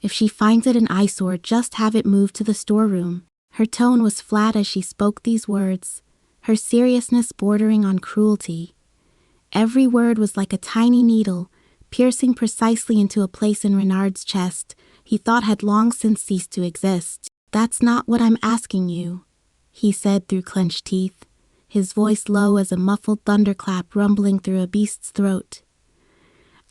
If she finds it an eyesore, just have it moved to the storeroom. Her tone was flat as she spoke these words, her seriousness bordering on cruelty. Every word was like a tiny needle, piercing precisely into a place in Renard's chest he thought had long since ceased to exist. That's not what I'm asking you, he said through clenched teeth, his voice low as a muffled thunderclap rumbling through a beast's throat.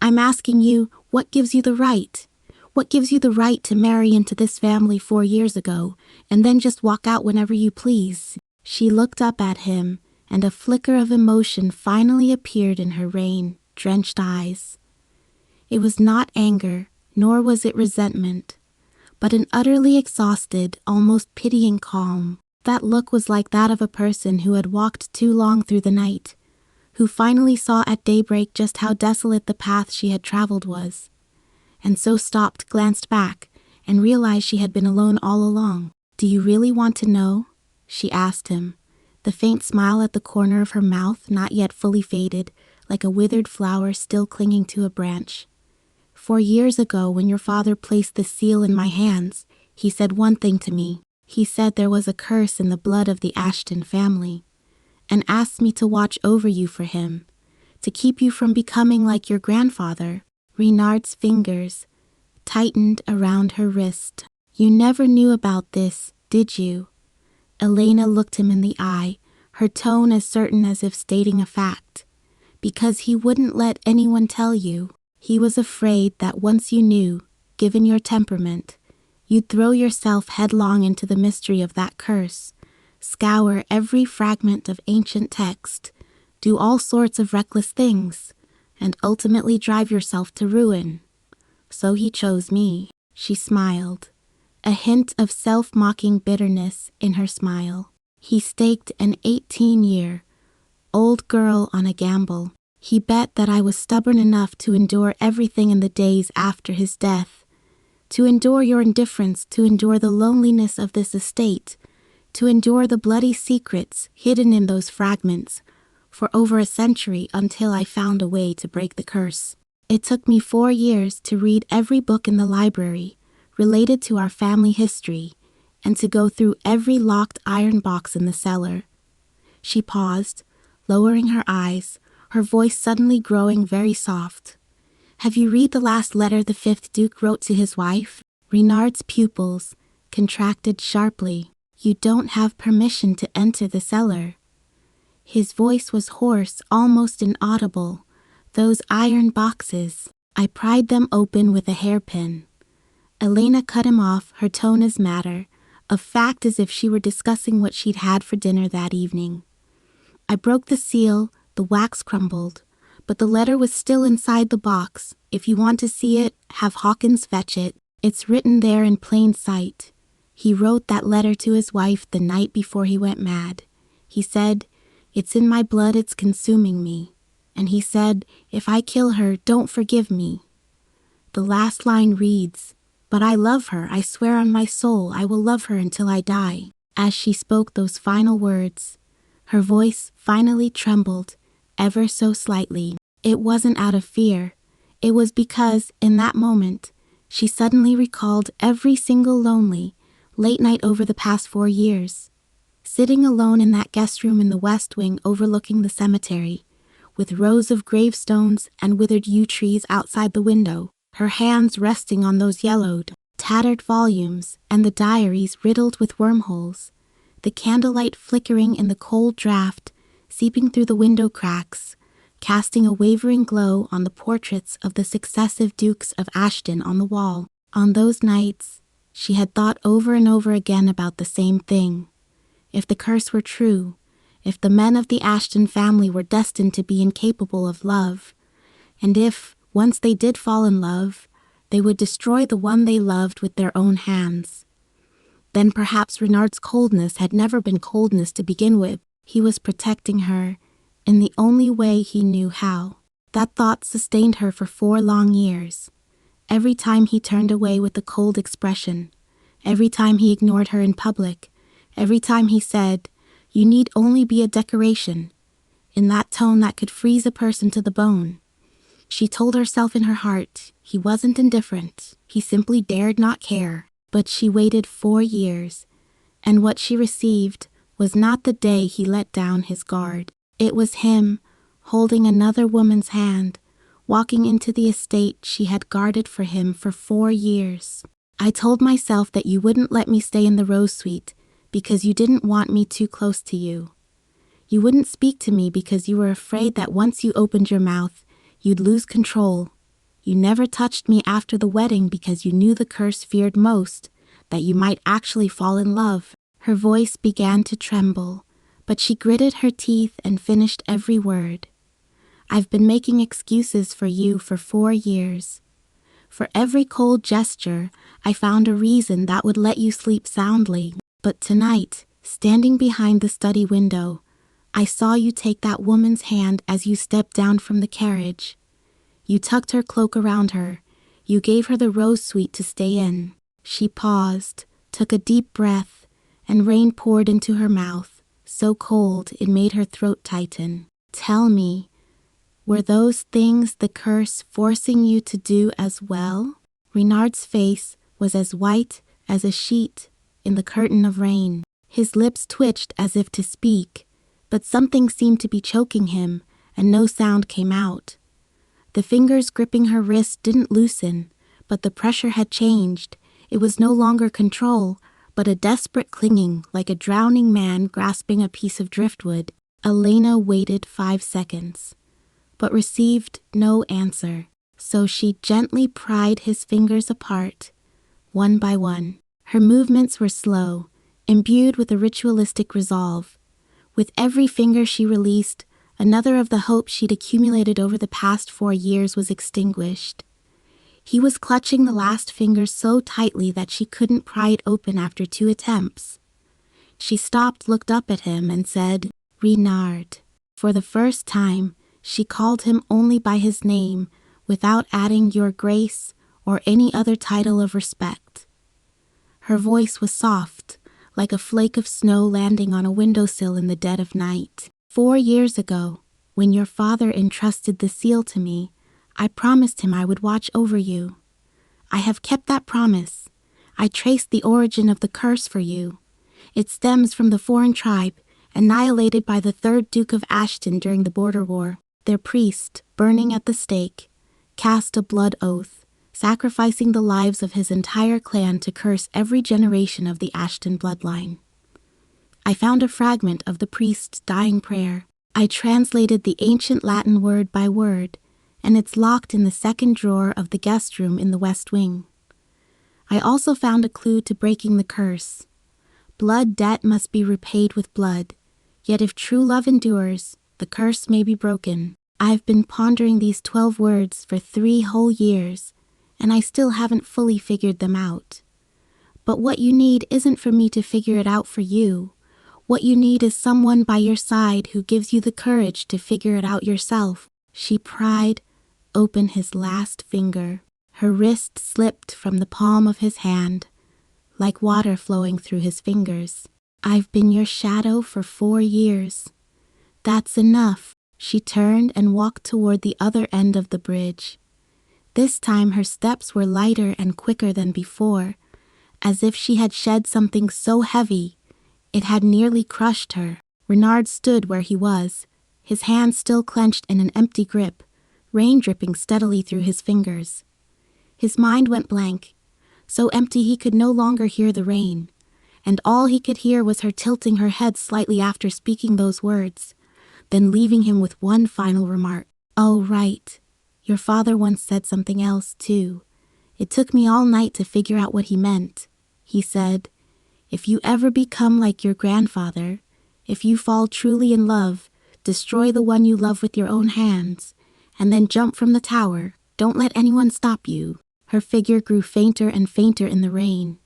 I'm asking you, what gives you the right? What gives you the right to marry into this family 4 years ago, and then just walk out whenever you please? She looked up at him, and a flicker of emotion finally appeared in her rain-drenched eyes. It was not anger, nor was it resentment, but an utterly exhausted, almost pitying calm. That look was like that of a person who had walked too long through the night, who finally saw at daybreak just how desolate the path she had traveled was, and so stopped, glanced back, and realized she had been alone all along. Do you really want to know? She asked him, the faint smile at the corner of her mouth not yet fully faded, like a withered flower still clinging to a branch. 4 years ago, when your father placed the seal in my hands, he said one thing to me. He said there was a curse in the blood of the Ashton family, and asked me to watch over you for him, to keep you from becoming like your grandfather. Renard's fingers tightened around her wrist. You never knew about this, did you? Elena looked him in the eye, her tone as certain as if stating a fact. Because he wouldn't let anyone tell you. He was afraid that once you knew, given your temperament, you'd throw yourself headlong into the mystery of that curse, scour every fragment of ancient text, do all sorts of reckless things, and ultimately drive yourself to ruin. So he chose me. She smiled, a hint of self-mocking bitterness in her smile. He staked an 18-year-old girl on a gamble. He bet that I was stubborn enough to endure everything in the days after his death, to endure your indifference, to endure the loneliness of this estate, to endure the bloody secrets hidden in those fragments, for over a century until I found a way to break the curse. It took me 4 years to read every book in the library related to our family history, and to go through every locked iron box in the cellar. She paused, lowering her eyes, her voice suddenly growing very soft. Have you read the last letter the 5th Duke wrote to his wife? Renard's pupils contracted sharply. You don't have permission to enter the cellar. His voice was hoarse, almost inaudible. Those iron boxes. I pried them open with a hairpin. Elena cut him off, her tone as matter of fact as if she were discussing what she'd had for dinner that evening. I broke the seal, the wax crumbled, but the letter was still inside the box. If you want to see it, have Hawkins fetch it. It's written there in plain sight. He wrote that letter to his wife the night before he went mad. He said, it's in my blood, it's consuming me. And he said, if I kill her, don't forgive me. The last line reads, but I love her, I swear on my soul, I will love her until I die. As she spoke those final words, her voice finally trembled, ever so slightly. It wasn't out of fear. It was because, in that moment, she suddenly recalled every single lonely, late night over the past 4 years. Sitting alone in that guest room in the West Wing overlooking the cemetery, with rows of gravestones and withered yew trees outside the window, her hands resting on those yellowed, tattered volumes and the diaries riddled with wormholes, the candlelight flickering in the cold draft, seeping through the window cracks, casting a wavering glow on the portraits of the successive Dukes of Ashton on the wall. On those nights, she had thought over and over again about the same thing. If the curse were true, if the men of the Ashton family were destined to be incapable of love, and if, once they did fall in love, they would destroy the one they loved with their own hands. Then perhaps Renard's coldness had never been coldness to begin with. He was protecting her, in the only way he knew how. That thought sustained her for 4 long years. Every time he turned away with a cold expression, every time he ignored her in public, every time he said, "You need only be a decoration," in that tone that could freeze a person to the bone. She told herself in her heart, he wasn't indifferent, he simply dared not care. But she waited 4 years, and what she received was not the day he let down his guard. It was him, holding another woman's hand, walking into the estate she had guarded for him for 4 years. I told myself that you wouldn't let me stay in the Rose Suite because you didn't want me too close to you. You wouldn't speak to me because you were afraid that once you opened your mouth, you'd lose control. You never touched me after the wedding because you knew the curse feared most, that you might actually fall in love. Her voice began to tremble, but she gritted her teeth and finished every word. I've been making excuses for you for 4 years. For every cold gesture, I found a reason that would let you sleep soundly. But tonight, standing behind the study window, I saw you take that woman's hand as you stepped down from the carriage. You tucked her cloak around her. You gave her the Rose Suite to stay in. She paused, took a deep breath, and rain poured into her mouth, so cold it made her throat tighten. Tell me, were those things the curse forcing you to do as well? Renard's face was as white as a sheet in the curtain of rain. His lips twitched as if to speak, but something seemed to be choking him, and no sound came out. The fingers gripping her wrist didn't loosen, but the pressure had changed. It was no longer control, but a desperate clinging, like a drowning man grasping a piece of driftwood. Elena waited 5 seconds, but received no answer, so she gently pried his fingers apart, one by one. Her movements were slow, imbued with a ritualistic resolve. With every finger she released, another of the hope she'd accumulated over the past 4 years was extinguished. He was clutching the last finger so tightly that she couldn't pry it open after 2 attempts. She stopped, looked up at him, and said, "Renard." For the first time, she called him only by his name, without adding "Your Grace" or any other title of respect. Her voice was soft, like a flake of snow landing on a windowsill in the dead of night. 4 years ago, when your father entrusted the seal to me, I promised him I would watch over you. I have kept that promise. I traced the origin of the curse for you. It stems from the foreign tribe, annihilated by the 3rd Duke of Ashton during the border war. Their priest, burning at the stake, cast a blood oath, sacrificing the lives of his entire clan to curse every generation of the Ashton bloodline. I found a fragment of the priest's dying prayer. I translated the ancient Latin word by word, and it's locked in the 2nd drawer of the guest room in the West Wing. I also found a clue to breaking the curse. Blood debt must be repaid with blood, yet if true love endures, the curse may be broken. I've been pondering these 12 words for 3 whole years, and I still haven't fully figured them out. But what you need isn't for me to figure it out for you. What you need is someone by your side who gives you the courage to figure it out yourself. She pried open his last finger. Her wrist slipped from the palm of his hand, like water flowing through his fingers. I've been your shadow for 4 years. That's enough. She turned and walked toward the other end of the bridge. This time her steps were lighter and quicker than before, as if she had shed something so heavy it had nearly crushed her. Renard stood where he was, his hand still clenched in an empty grip, rain dripping steadily through his fingers. His mind went blank, so empty he could no longer hear the rain, and all he could hear was her tilting her head slightly after speaking those words, then leaving him with one final remark. "Oh, right. Your father once said something else, too. It took me all night to figure out what he meant. He said, if you ever become like your grandfather, if you fall truly in love, destroy the one you love with your own hands, and then jump from the tower. Don't let anyone stop you." Her figure grew fainter and fainter in the rain,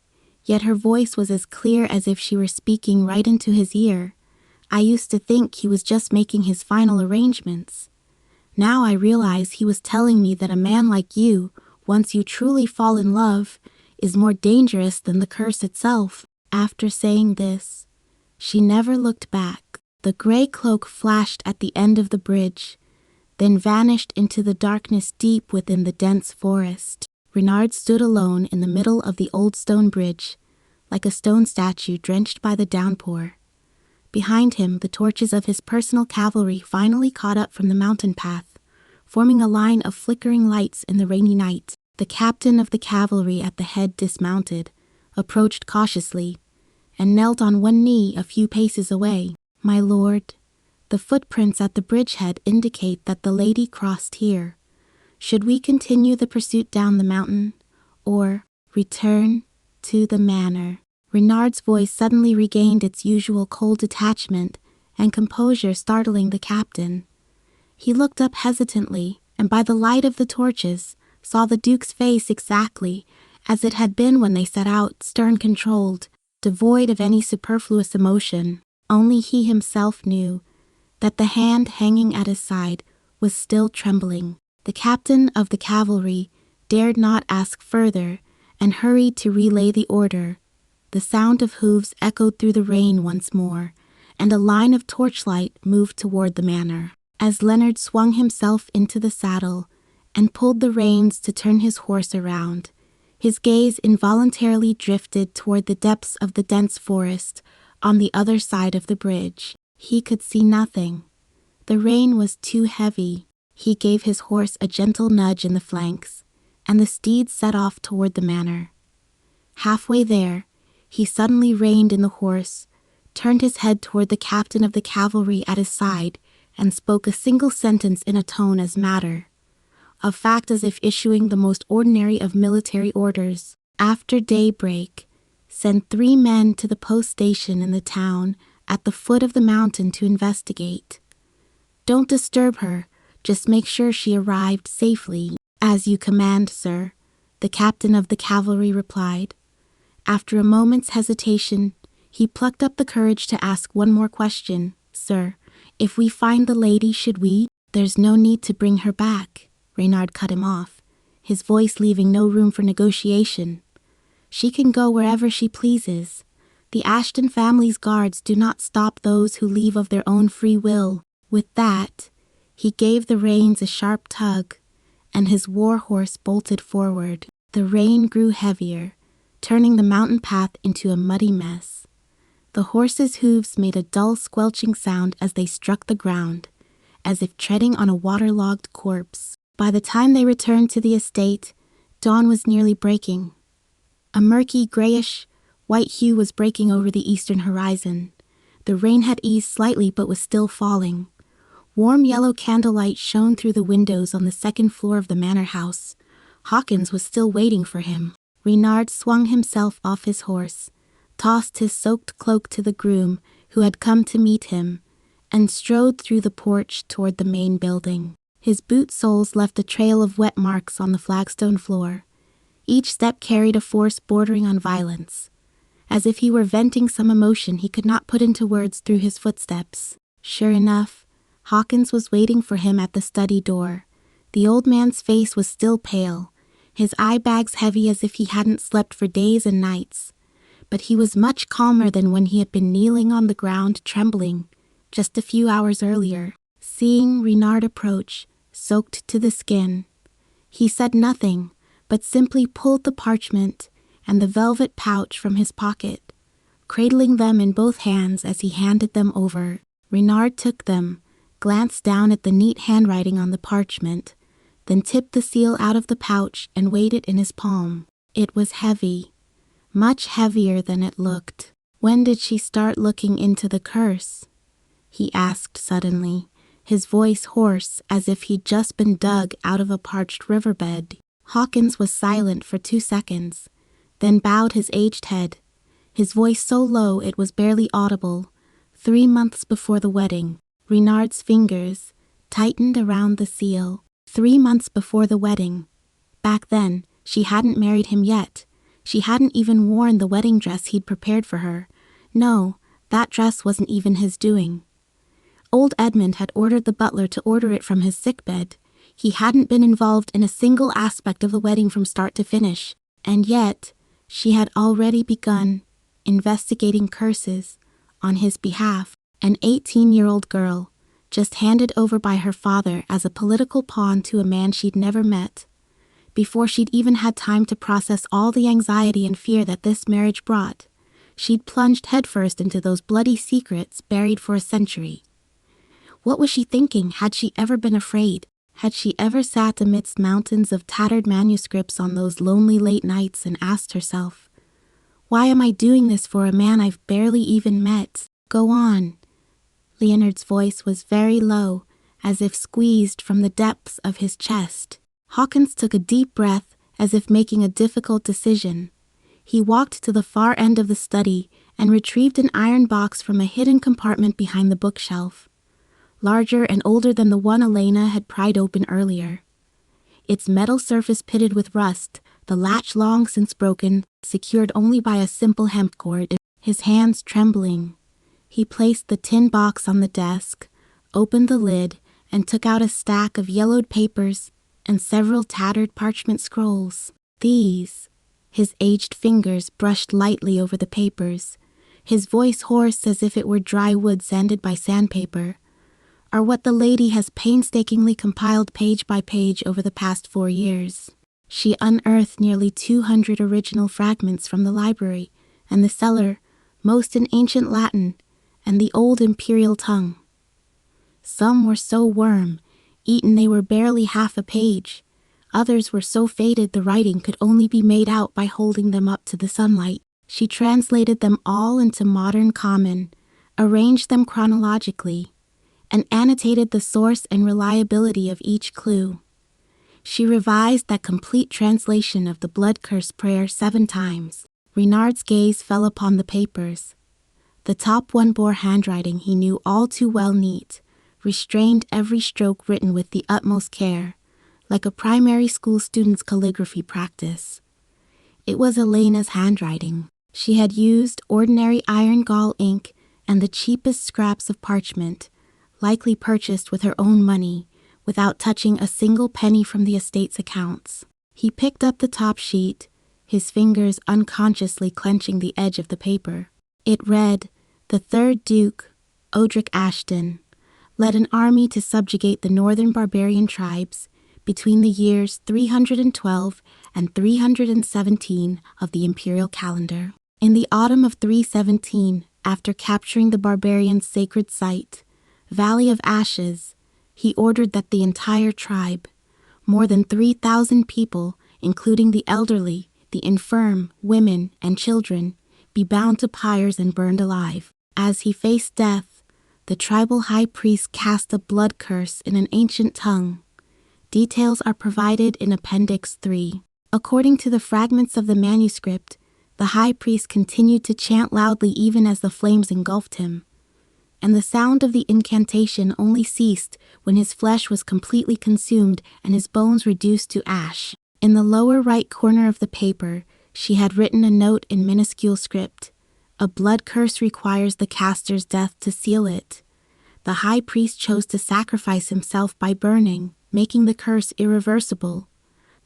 yet her voice was as clear as if she were speaking right into his ear. I used to think he was just making his final arrangements. Now I realize he was telling me that a man like you, once you truly fall in love, is more dangerous than the curse itself." After saying this, she never looked back. The gray cloak flashed at the end of the bridge, then vanished into the darkness deep within the dense forest. Renard stood alone in the middle of the old stone bridge, like a stone statue drenched by the downpour. Behind him, the torches of his personal cavalry finally caught up from the mountain path, forming a line of flickering lights in the rainy night. The captain of the cavalry at the head dismounted, approached cautiously, and knelt on one knee a few paces away. "My lord, the footprints at the bridgehead indicate that the lady crossed here. Should we continue the pursuit down the mountain, or return to the manor?" Renard's voice suddenly regained its usual cold detachment and composure, startling the captain. He looked up hesitantly, and by the light of the torches, saw the Duke's face exactly as it had been when they set out, stern-controlled, devoid of any superfluous emotion. Only he himself knew that the hand hanging at his side was still trembling. The captain of the cavalry dared not ask further and hurried to relay the order. The sound of hooves echoed through the rain once more, and a line of torchlight moved toward the manor. As Leonard swung himself into the saddle and pulled the reins to turn his horse around, his gaze involuntarily drifted toward the depths of the dense forest on the other side of the bridge. He could see nothing. The rain was too heavy. He gave his horse a gentle nudge in the flanks, and the steed set off toward the manor. Halfway there, he suddenly reined in the horse, turned his head toward the captain of the cavalry at his side, and spoke a single sentence in a tone as matter of fact as if issuing the most ordinary of military orders. "After daybreak, send 3 men to the post station in the town at the foot of the mountain to investigate. Don't disturb her, just make sure she arrived safely." "As you command, sir," the captain of the cavalry replied. After a moment's hesitation, he plucked up the courage to ask one more question. "Sir, if we find the lady, should we—" "There's no need to bring her back," Renard cut him off, his voice leaving no room for negotiation. "She can go wherever she pleases. The Ashton family's guards do not stop those who leave of their own free will." With that, he gave the reins a sharp tug, and his war horse bolted forward. The rain grew heavier, turning the mountain path into a muddy mess. The horse's hooves made a dull squelching sound as they struck the ground, as if treading on a waterlogged corpse. By the time they returned to the estate, dawn was nearly breaking. A murky, grayish-white hue was breaking over the eastern horizon. The rain had eased slightly but was still falling. Warm yellow candlelight shone through the windows on the second floor of the manor house. Hawkins was still waiting for him. Renard swung himself off his horse, tossed his soaked cloak to the groom who had come to meet him, and strode through the porch toward the main building. His boot soles left a trail of wet marks on the flagstone floor. Each step carried a force bordering on violence, as if he were venting some emotion he could not put into words through his footsteps. Sure enough, Hawkins was waiting for him at the study door. The old man's face was still pale, his eye bags heavy as if he hadn't slept for days and nights. But he was much calmer than when he had been kneeling on the ground trembling just a few hours earlier. Seeing Renard approach, soaked to the skin, he said nothing, but simply pulled the parchment and the velvet pouch from his pocket, cradling them in both hands as he handed them over. Renard took them, glanced down at the neat handwriting on the parchment, then tipped the seal out of the pouch and weighed it in his palm. It was heavy, much heavier than it looked. "When did she start looking into the curse?" he asked suddenly, his voice hoarse as if he'd just been dug out of a parched riverbed. Hawkins was silent for 2 seconds, then bowed his aged head, his voice so low it was barely audible. 3 months before the wedding. Renard's fingers tightened around the seal. 3 months before the wedding. Back then, she hadn't married him yet. She hadn't even worn the wedding dress he'd prepared for her. No, That dress wasn't even his doing. Old Edmund had ordered the butler to order it from his sickbed. He hadn't been involved in a single aspect of the wedding from start to finish, and yet she had already begun investigating curses on his behalf. An 18-year-old girl, just handed over by her father as a political pawn to a man she'd never met. Before she'd even had time to process all the anxiety and fear that this marriage brought, she'd plunged headfirst into those bloody secrets buried for a century. What was she thinking? Had she ever been afraid? Had she ever sat amidst mountains of tattered manuscripts on those lonely late nights and asked herself, "Why am I doing this for a man I've barely even met?" "Go on." Leonard's voice was very low, as if squeezed from the depths of his chest. Hawkins took a deep breath, as if making a difficult decision. He walked to the far end of the study and retrieved an iron box from a hidden compartment behind the bookshelf, larger and older than the one Elena had pried open earlier. Its metal surface pitted with rust, the latch long since broken, secured only by a simple hemp cord. His hands trembling, he placed the tin box on the desk, opened the lid, and took out a stack of yellowed papers and several tattered parchment scrolls. These, his aged fingers brushed lightly over the papers, his voice hoarse as if it were dry wood sanded by sandpaper, are what the lady has painstakingly compiled page by page over the past 4 years. She unearthed nearly 200 original fragments from the library and the cellar, most in ancient Latin and the old imperial tongue. Some were so worm-eaten they were barely half a page. Others were so faded the writing could only be made out by holding them up to the sunlight. She translated them all into modern common, arranged them chronologically, and annotated the source and reliability of each clue. She revised that complete translation of the blood curse prayer 7 times. Renard's gaze fell upon the papers. The top one bore handwriting he knew all too well, neat, restrained, every stroke written with the utmost care, like a primary school student's calligraphy practice. It was Elena's handwriting. She had used ordinary iron gall ink and the cheapest scraps of parchment, likely purchased with her own money, without touching a single penny from the estate's accounts. He picked up the top sheet, his fingers unconsciously clenching the edge of the paper. It read, "The 3rd Duke, Odric Ashton, led an army to subjugate the northern barbarian tribes between the years 312 and 317 of the imperial calendar. In the autumn of 317, after capturing the barbarians' sacred site, Valley of Ashes, he ordered that the entire tribe, more than 3,000 people, including the elderly, the infirm, women, and children, be bound to pyres and burned alive. As he faced death, the tribal high priest cast a blood curse in an ancient tongue. Details are provided in Appendix 3. According to the fragments of the manuscript, the high priest continued to chant loudly even as the flames engulfed him, and the sound of the incantation only ceased when his flesh was completely consumed and his bones reduced to ash. In the lower right corner of the paper, she had written a note in minuscule script. A blood curse requires the caster's death to seal it. The high priest chose to sacrifice himself by burning, making the curse irreversible.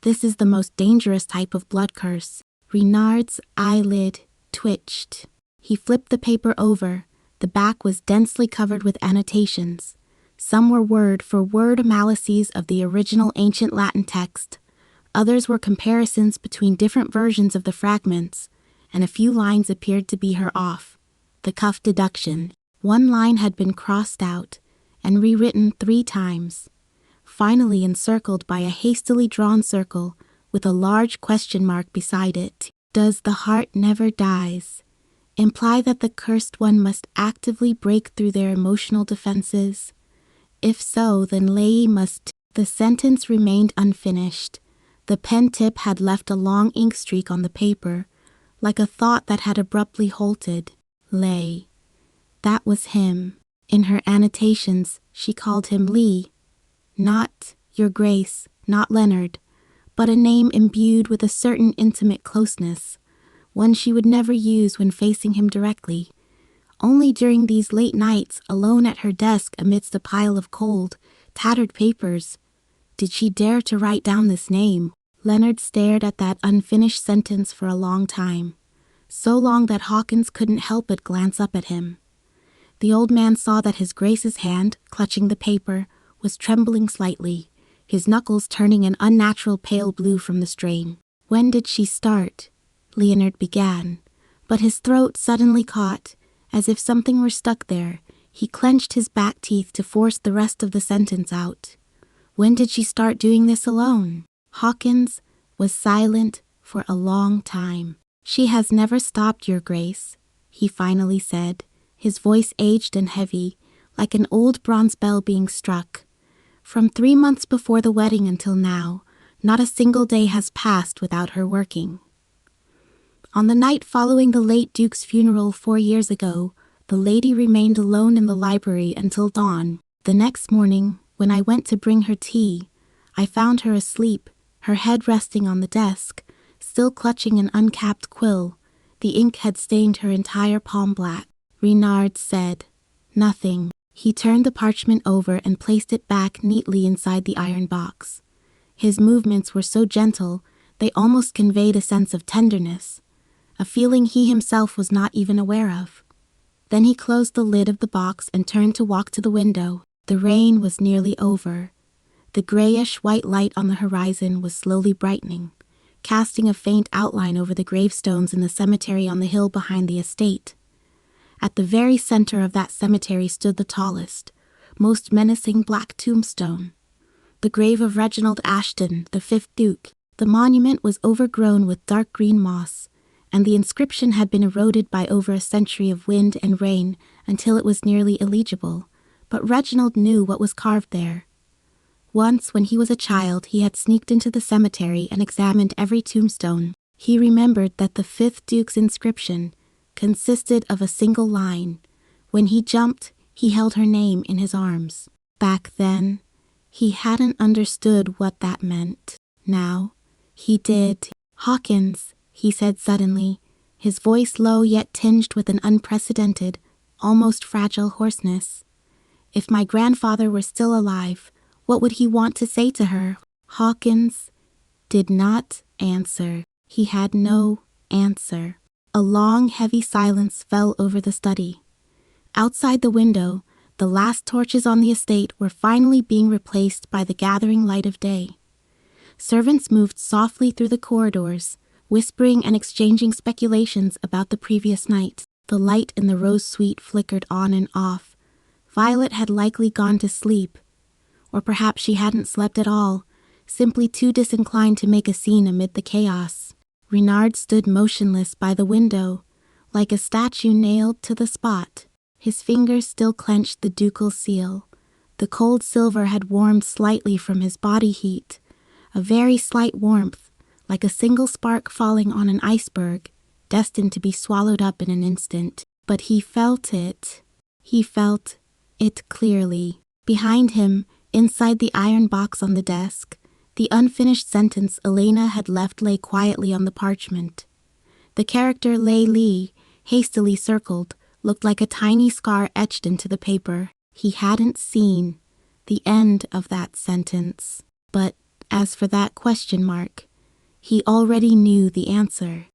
This is the most dangerous type of blood curse. Renard's eyelid twitched. He flipped the paper over. The back was densely covered with annotations. Some were word-for-word analyses of the original ancient Latin text. Others were comparisons between different versions of the fragments, and a few lines appeared to be her off. The cuff deduction. One line had been crossed out and rewritten 3 times, finally encircled by a hastily drawn circle with a large question mark beside it. Does the heart never dies imply that the cursed one must actively break through their emotional defenses? If so, then Lei must. The sentence remained unfinished. The pen tip had left a long ink streak on the paper, like a thought that had abruptly halted. Lei. That was him. In her annotations, she called him Lee. Not Your Grace, not Leonard, but a name imbued with a certain intimate closeness, one she would never use when facing him directly, Only during these late nights, alone at her desk amidst a pile of cold, tattered papers, did she dare to write down this name. Leonard stared at that unfinished sentence for a long time, so long that Hawkins couldn't help but glance up at him. The old man saw that his Grace's hand, clutching the paper, was trembling slightly, his knuckles turning an unnatural pale blue from the strain. "When did she start?" Leonard began, but his throat suddenly caught, as if something were stuck there. He clenched his back teeth to force the rest of the sentence out. "When did she start doing this alone?" Hawkins was silent for a long time. "She has never stopped, Your Grace," he finally said, his voice aged and heavy, like an old bronze bell being struck. "From 3 months before the wedding until now, not a single day has passed without her working. On the night following the late Duke's funeral 4 years ago, the lady remained alone in the library until dawn. The next morning, when I went to bring her tea, I found her asleep, her head resting on the desk, still clutching an uncapped quill. The ink had stained her entire palm black." Renard said nothing. He turned the parchment over and placed it back neatly inside the iron box. His movements were so gentle, they almost conveyed a sense of tenderness, a feeling he himself was not even aware of. Then he closed the lid of the box and turned to walk to the window. The rain was nearly over. The grayish-white light on the horizon was slowly brightening, casting a faint outline over the gravestones in the cemetery on the hill behind the estate. At the very center of that cemetery stood the tallest, most menacing black tombstone, the grave of Reginald Ashton, the 5th Duke. The monument was overgrown with dark green moss, and the inscription had been eroded by over a century of wind and rain until it was nearly illegible. But Reginald knew what was carved there. Once, when he was a child, he had sneaked into the cemetery and examined every tombstone. He remembered that the 5th Duke's inscription consisted of a single line. When he jumped, he held her name in his arms. Back then, he hadn't understood what that meant. Now, he did. "Hawkins," he said suddenly, his voice low yet tinged with an unprecedented, almost fragile hoarseness. "If my grandfather were still alive, what would he want to say to her?" Hawkins did not answer. He had no answer. A long, heavy silence fell over the study. Outside the window, the last torches on the estate were finally being replaced by the gathering light of day. Servants moved softly through the corridors, whispering and exchanging speculations about the previous night. The light in the rose suite flickered on and off. Violet had likely gone to sleep, or perhaps she hadn't slept at all, simply too disinclined to make a scene amid the chaos. Renard stood motionless by the window, like a statue nailed to the spot. His fingers still clenched the ducal seal. The cold silver had warmed slightly from his body heat, a very slight warmth, like a single spark falling on an iceberg, destined to be swallowed up in an instant. But he felt it. He felt it clearly. Behind him, inside the iron box on the desk, the unfinished sentence Elena had left lay quietly on the parchment. The character Lei Li, hastily circled, looked like a tiny scar etched into the paper. He hadn't seen the end of that sentence. But as for that question mark, he already knew the answer.